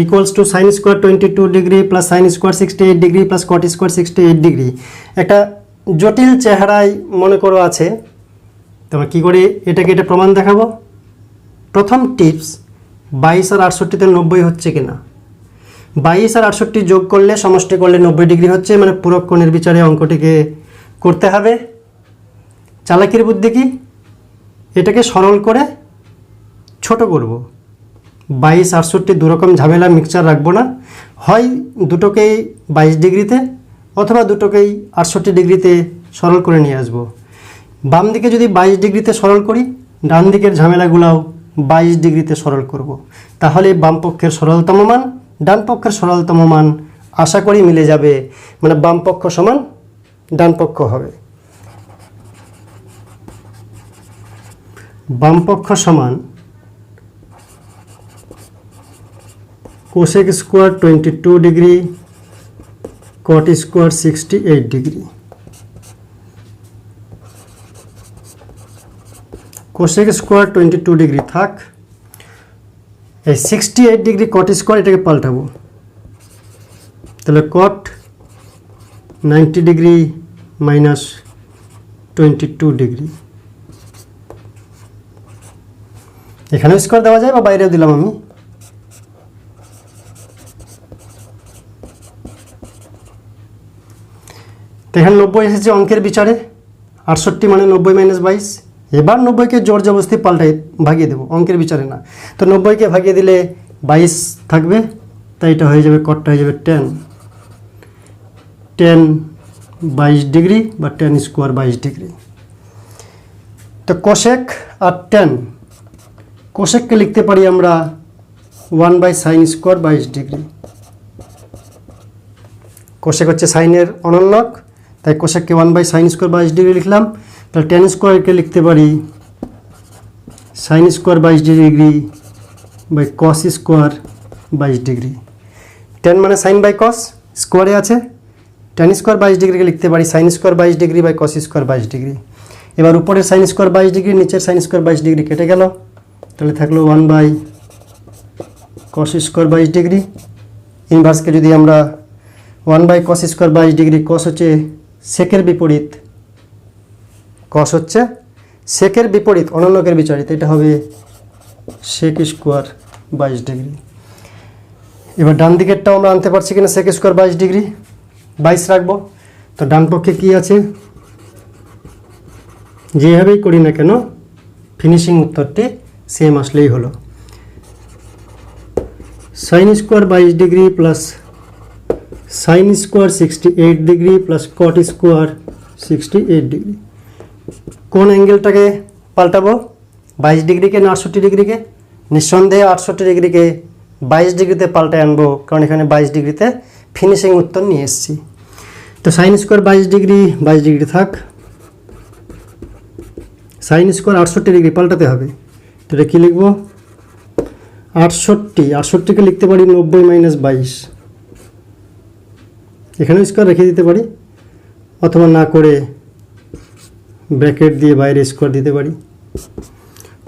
S1: equals two sign square 22 degree plus sine square 68 degree plus cot square 68 degree. একটা জটিল চেহারায় মনে করো আছে, তবে কী করে এটাকে এটা প্রমাণ দেখাবো। প্রথম টিপস, 22 আর 68-তে 90 হচ্ছে কিনা। 22 আর 68 যোগ করলে সমষ্টি করলে 90 ডিগ্রি হচ্ছে, মানে পূরক কোণের বিচারে অঙ্কটিকে করতে হবে। চালাকির বুদ্ধি কি, এটাকে সরল করে ছোট করব। 22 68 দুরকম ঝামেলা মিক্সচার রাখবো না, হয় দুটোকেই 22 ডিগ্রিতে অথবা দুটোকেই 68 ডিগ্রিতে সরল করে নিয়ে আসবো। বাম দিকে যদি 22 ডিগ্রিতে সরল করি, ডান দিকের ঝামেলাগুলাও 22 ডিগ্রিতে সরল করব। তাহলে বাম পক্ষের সরলতম মান ডান পক্ষের সরলতম মান আশা করি মিলে যাবে, মানে বাম পক্ষ সমান ডান পক্ষ হবে। বাম পক্ষ সমান cosec square 22 degree cot square 68 degree. Cosec square 22 degree থাক, এই 68 ডিগ্রি কট স্কোয়ার এটাকে পাল্টাবো, তাহলে কট 90 ডিগ্রি মাইনাস 22 ডিগ্রি। এখানেও স্কোয়ার দেওয়া যায় বা বাইরেও দিলাম আমি। তো এখানে 90 এসেছে অঙ্কের বিচারে, 68 মানে 90 মাইনাস 22। এবার 90কে জোর জবরদস্তি পাল্টাই ভাগিয়ে দেবো, অঙ্কের বিচারে না। তো 90কে ভাগিয়ে দিলে 22 থাকবে, তাই এটা হয়ে যাবে, কটটা হয়ে যাবে 10 22 ডিগ্রি বা 10 স্কোয়ার 22 ডিগ্রি। তো কোসেক আর 10, কোসেককে লিখতে পারি আমরা 1/sin স্কোয়ার 22 ডিগ্রি। কোসেক হচ্ছে সাইনের অনন্যক, তাই কোসেককে 1/sin স্কোয়ার 22 ডিগ্রি লিখলাম। তাহলে 10 স্কোয়ারকে লিখতে পারি sine square 22 degree by cos square 22 degree. 10 মানে সাইন বাই কস, স্কোয়ারে আছে, 10 স্কোয়ার 22 ডিগ্রিকে লিখতে পারি sine square 22 degree by cos square 22 degree. এবার উপরের সাইন স্কোয়ার 22 ডিগ্রি, নিচের সাইন স্কোয়ার 22 ডিগ্রি কেটে গেল, তাহলে থাকলো 1/cos স্কোয়ার 22 ডিগ্রি। ইনভার্সকে যদি আমরা 1/cos স্কোয়ার 22 ডিগ্রি, কস হচ্ছে সেকের বিপরীত, কস হচ্ছে সেকের বিপরীত অনন্যকের বিচারিত, এটা হবে সেক স্কোয়ার 22 ডিগ্রি। এবার ডান দিকেরটাও আমরা আনতে পারছি কিনা, সেক স্কোয়ার 22 ডিগ্রি 22 রাখবো। তো ডান পক্ষে কী আছে, যেভাবেই করি না কেন ফিনিশিং উত্তরটি সেম আসলেই হলো। Sine square 22 degree plus sine square 68 degree plus cot square 68 degree. কোন অ্যাঙ্গেলটাকে পাল্টাবো, 22 ডিগ্রিকে না 68 ডিগ্রিকে? নিঃসন্দেহে 68 ডিগ্রিকে 22 ডিগ্রিতে পাল্টে আনবো, কারণ এখানে 22 ডিগ্রিতে ফিনিশিং উত্তর নিয়ে এসেছি। তো সাইন স্কোয়ার 22 ডিগ্রি 22 ডিগ্রি থাক, সাইন স্কোয়ার 68 ডিগ্রি পাল্টাতে হবে। তো এটা কী লিখবো, 68কে লিখতে পারি 90 মাইনাস 22, এখানেও স্কোয়ার রেখে দিতে পারি, অথবা না করে ব্র্যাকেট দিয়ে বাইরে স্কোয়ার দিতে পারি।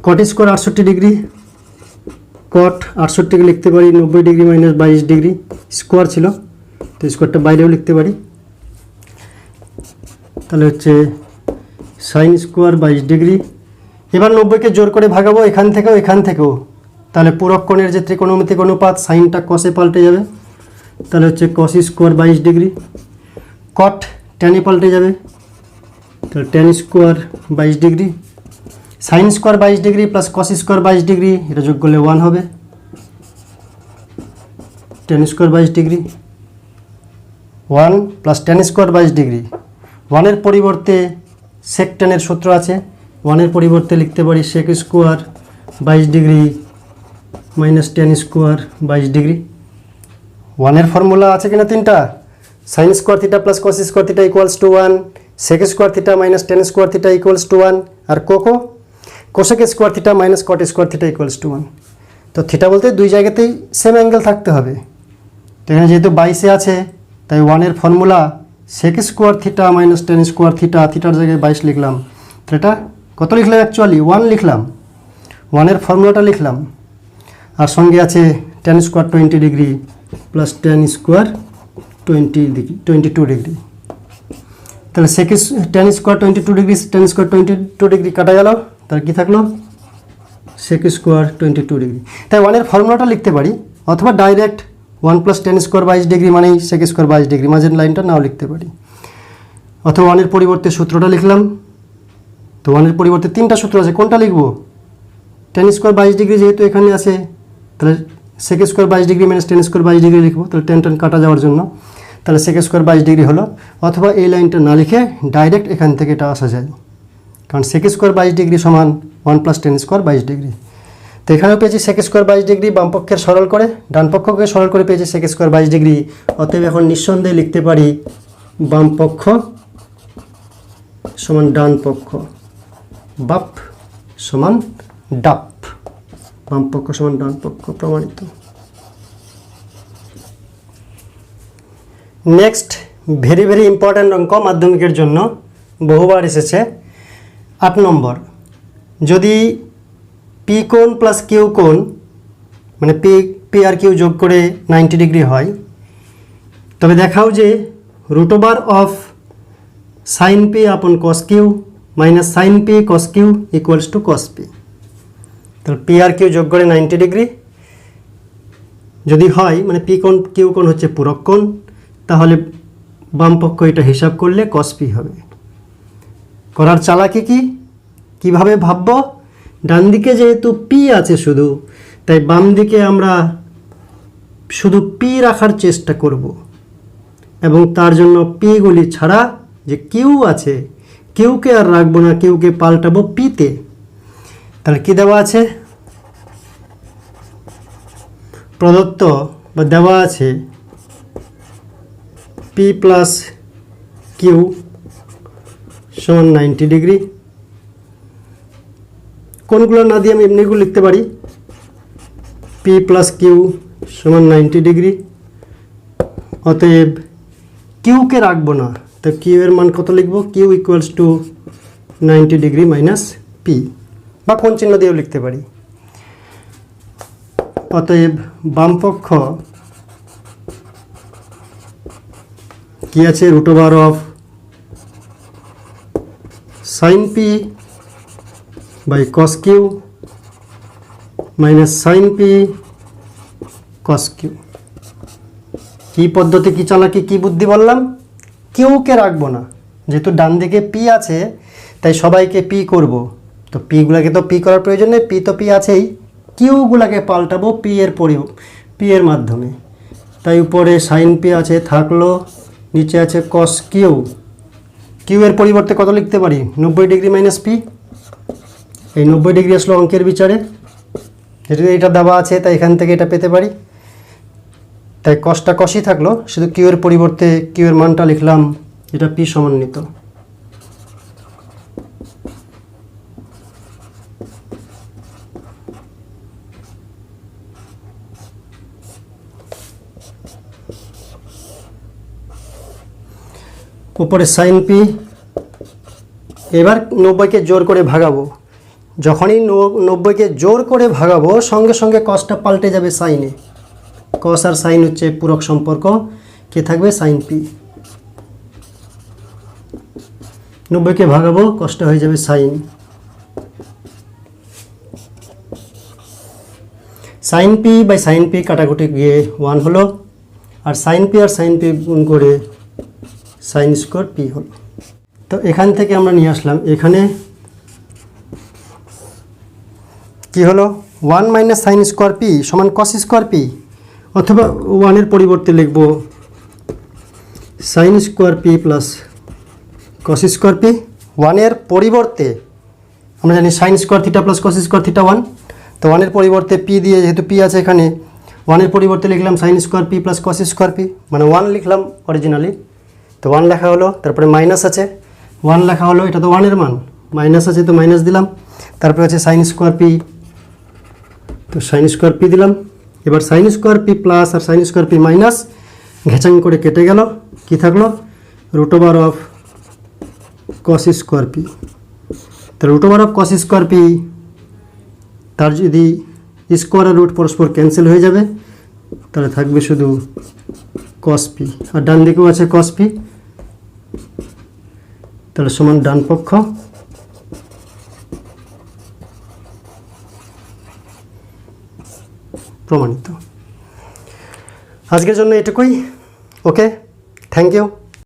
S1: কট স্কোয়ার 68 ডিগ্রি, কট 68কে লিখতে পারি 90 ডিগ্রি মাইনাস 22 ডিগ্রি, স্কোয়ার ছিল তো স্কোয়ারটা বাইরেও লিখতে পারি। তাহলে হচ্ছে সাইন স্কোয়ার 22 ডিগ্রি। এবার 90কে জোর করে ভাগাবো এখান থেকেও এখান থেকেও, তাহলে পুরক কোণের যে ত্রিকোণমিতিক অনুপাত সাইনটা কসে পাল্টে যাবে, তাহলে হচ্ছে কস স্কোয়ার 22 ডিগ্রি। কট ট্যানে পাল্টে যাবে, তাহলে tan square 22 degree. Sine square 22 degree plus cos square 22 degree, এটা যোগ করলে 1 হবে, tan square 22 degree 1 plus tan square 22 degree. 1-এর পরিবর্তে সেক ট্যানের সূত্র আছে, 1-এর পরিবর্তে লিখতে পারি sec square 22 degree minus tan square 22 degree. 1-এর ফর্মুলা আছে কিনা তিনটা, sine square theta plus cos square theta equals to 1, sec square theta minus tan square theta equals to 1, আর cosec square theta minus cot square theta equals to 1। তো theta বলতে দুই জায়গাতেই same angle থাকতে হবে। তো এখানে যেহেতু 22-এ আছে তাই 1-এর formula sec square theta minus tan square theta, থিটার জায়গায় 22 লিখলাম, তো এটা কত লিখলাম অ্যাকচুয়ালি 1 লিখলাম, 1-এর ফর্মুলাটা লিখলাম। আর সঙ্গে আছে tan square 20 degree plus tan square 22 degree. তাহলে sec tan square 22 degree tan square 22 degree কাটা গেল, তাহলে কী থাকলো সেক স্কোয়ার 22 ডিগ্রি। তাই 1-এর ফর্মুলাটা লিখতে পারি, অথবা direct 1 plus tan square 22 degree মানেই সেক স্কোয়ার 22 ডিগ্রি, মাঝের লাইনটা নাও লিখতে পারি। অথবা 1-এর পরিবর্তে সূত্রটা লিখলাম, তো 1-এর পরিবর্তে তিনটা সূত্র আছে, কোনটা লিখবো, ট্যান স্কোয়ার 22 ডিগ্রি যেহেতু এখানে আছে তাহলে sec square 22 degree minus tan square 22 degree লিখবো, তাহলে ট্যান কাটা যাওয়ার জন্য, তাহলে সেক স্কোয়ার 22 ডিগ্রি হলো। অথবা এই লাইনটা না লিখে ডাইরেক্ট এখান থেকে এটা আসা যায়, কারণ সেক স্কোয়ার 22 ডিগ্রি সমান 1 প্লাস ট্যান স্কোয়ার 22 ডিগ্রি। তো এখানেও পেয়েছি সেক স্কোয়ার 22 ডিগ্রি, বাম পক্ষের সরল করে ডান পক্ষকে সরল করে পেয়েছি সেক স্কোয়ার 22 ডিগ্রি। অতএব এখন নিঃসন্দেহে লিখতে পারি বাম পক্ষ সমান ডান পক্ষ, বাপ সমান ডাপ, বাম পক্ষ সমান ডান পক্ষ, প্রমাণিত। নেক্সট ভেরি ভেরি ইম্পর্ট্যান্ট অঙ্ক, মাধ্যমিকের জন্য বহুবার এসেছে। 8 নম্বর, যদি পি কোণ প্লাস কিউ কোণ মানে পি আর কিউ যোগ করে 90 ডিগ্রি হয়, তবে দেখাও যে root over of sine P upon cos Q minus sine P cos Q equals to cos P. তাহলে পি আর কিউ যোগ করে 90 ডিগ্রি যদি হয়, মানে পি কোণ কিউ কোণ হচ্ছে পূরক কোণ, তাহলে বাম পক্ষ এটা হিসাব করলে কস পি হবে। করার চালাকি কিভাবে ভাববো, ডান দিকে যেহেতু পি আছে শুধু, তাই বাম দিকে আমরা শুধু পি রাখার চেষ্টা করব, এবং তার জন্য পিগুলি ছাড়া যে কিউ আছে কিউকে আর রাখবো না, কিউকে পাল্টাবো পিতে। তাহলে কি দেওয়া আছে, প্রদত্ত বা দেওয়া আছে পি প্লাস কিউ সমান 90 ডিগ্রি। কোনগুলো না দিয়ে আমি এমনিগুলো লিখতে পারি, পি প্লাস কিউ সমান 90 ডিগ্রি। অতএব কিউকে রাখবো না, তো কিউ এর মান কত লিখবো, q equals to 90 degree minus p, বা কোন চিহ্ন দিয়েও লিখতে পারি। অতএব বামপক্ষ কি আছে, root over of sine P by cos Q minus sine P cos Q. কী পদ্ধতি, কী চালাকি, কী বুদ্ধি বললাম, কিউকে রাখবো না, যেহেতু ডান দিকে পি আছে তাই সবাইকে পি করব, তো পিগুলোকে তো পি করার প্রয়োজন নেই, পি তো পি আছেই, কিউগুলোকে পাল্টাবো পি এর মাধ্যমে। তাই উপরে সাইন পি আছে থাকলো, নিচে আছে কস কিউ, কিউ এর পরিবর্তে কত লিখতে পারি, 90 ডিগ্রি মাইনাস পি। এই 90 ডিগ্রি আসলো অঙ্কের বিচারে, যেহেতু এটা দেওয়া আছে তাই এখান থেকে এটা পেতে পারি, তাই কসটা কসই থাকলো, শুধু কিউ এর পরিবর্তে কিউ এর মানটা লিখলাম, এটা পি সমন্বিত। উপরে সাইন পি। এবার 90কে জোর করে ভাগাবো, যখনই 90কে জোর করে ভাগাবো সঙ্গে সঙ্গে কসটা পাল্টে যাবে সাইনে। কস আর সাইন হচ্ছে পূরক সম্পর্ক, কে থাকবে সাইন পি। 90কে ভাগাবো, কসটা হয়ে যাবে sine. Sine P by sine p কাটাকুটি গিয়ে 1 হলো, আর সাইন পি আর সাইন পি গুণ করে সাইন স্কোয়ার পি হলো। তো এখান থেকে আমরা নিয়ে আসলাম, এখানে কি হলো 1 মাইনাস সাইন স্কোয়ার পি সমান কস স্কোয়ার পি, অথবা 1-এর পরিবর্তে লিখব sine square P plus cos square P. 1-এর পরিবর্তে আমরা জানি sine square theta plus cos square theta 1, তো 1-এর পরিবর্তে পি দিয়ে, যেহেতু পি আছে এখানে, 1-এর পরিবর্তে লিখলাম sign square P plus cos square P, মানে 1 লিখলাম অরিজিনালি, তো 1 লেখা হলো। তারপরে মাইনাস আছে, 1 লেখা হলো, এটা তো 1-এর মান, মাইনাস আছে তো মাইনাস দিলাম। তারপরে আছে সাইন স্কোয়ার পি, তো সাইন স্কোয়ার পি দিলাম। এবার সাইন স্কোয়ার পি প্লাস আর সাইন স্কোয়ার পি মাইনাস ঘেঁচাং করে কেটে গেল, কি থাকলো root over of cos square P. তো root over of cos square P, তার যদি স্কোয়ার আর রুট পরস্পর ক্যান্সেল হয়ে যাবে, তাহলে থাকবে শুধু কস পি, আর ডান দিকেও আছে কস পি, তাহলে সমান ডান পক্ষ। প্রমাণিত। আজকের জন্য এটুকুই। ওকে, থ্যাংক ইউ।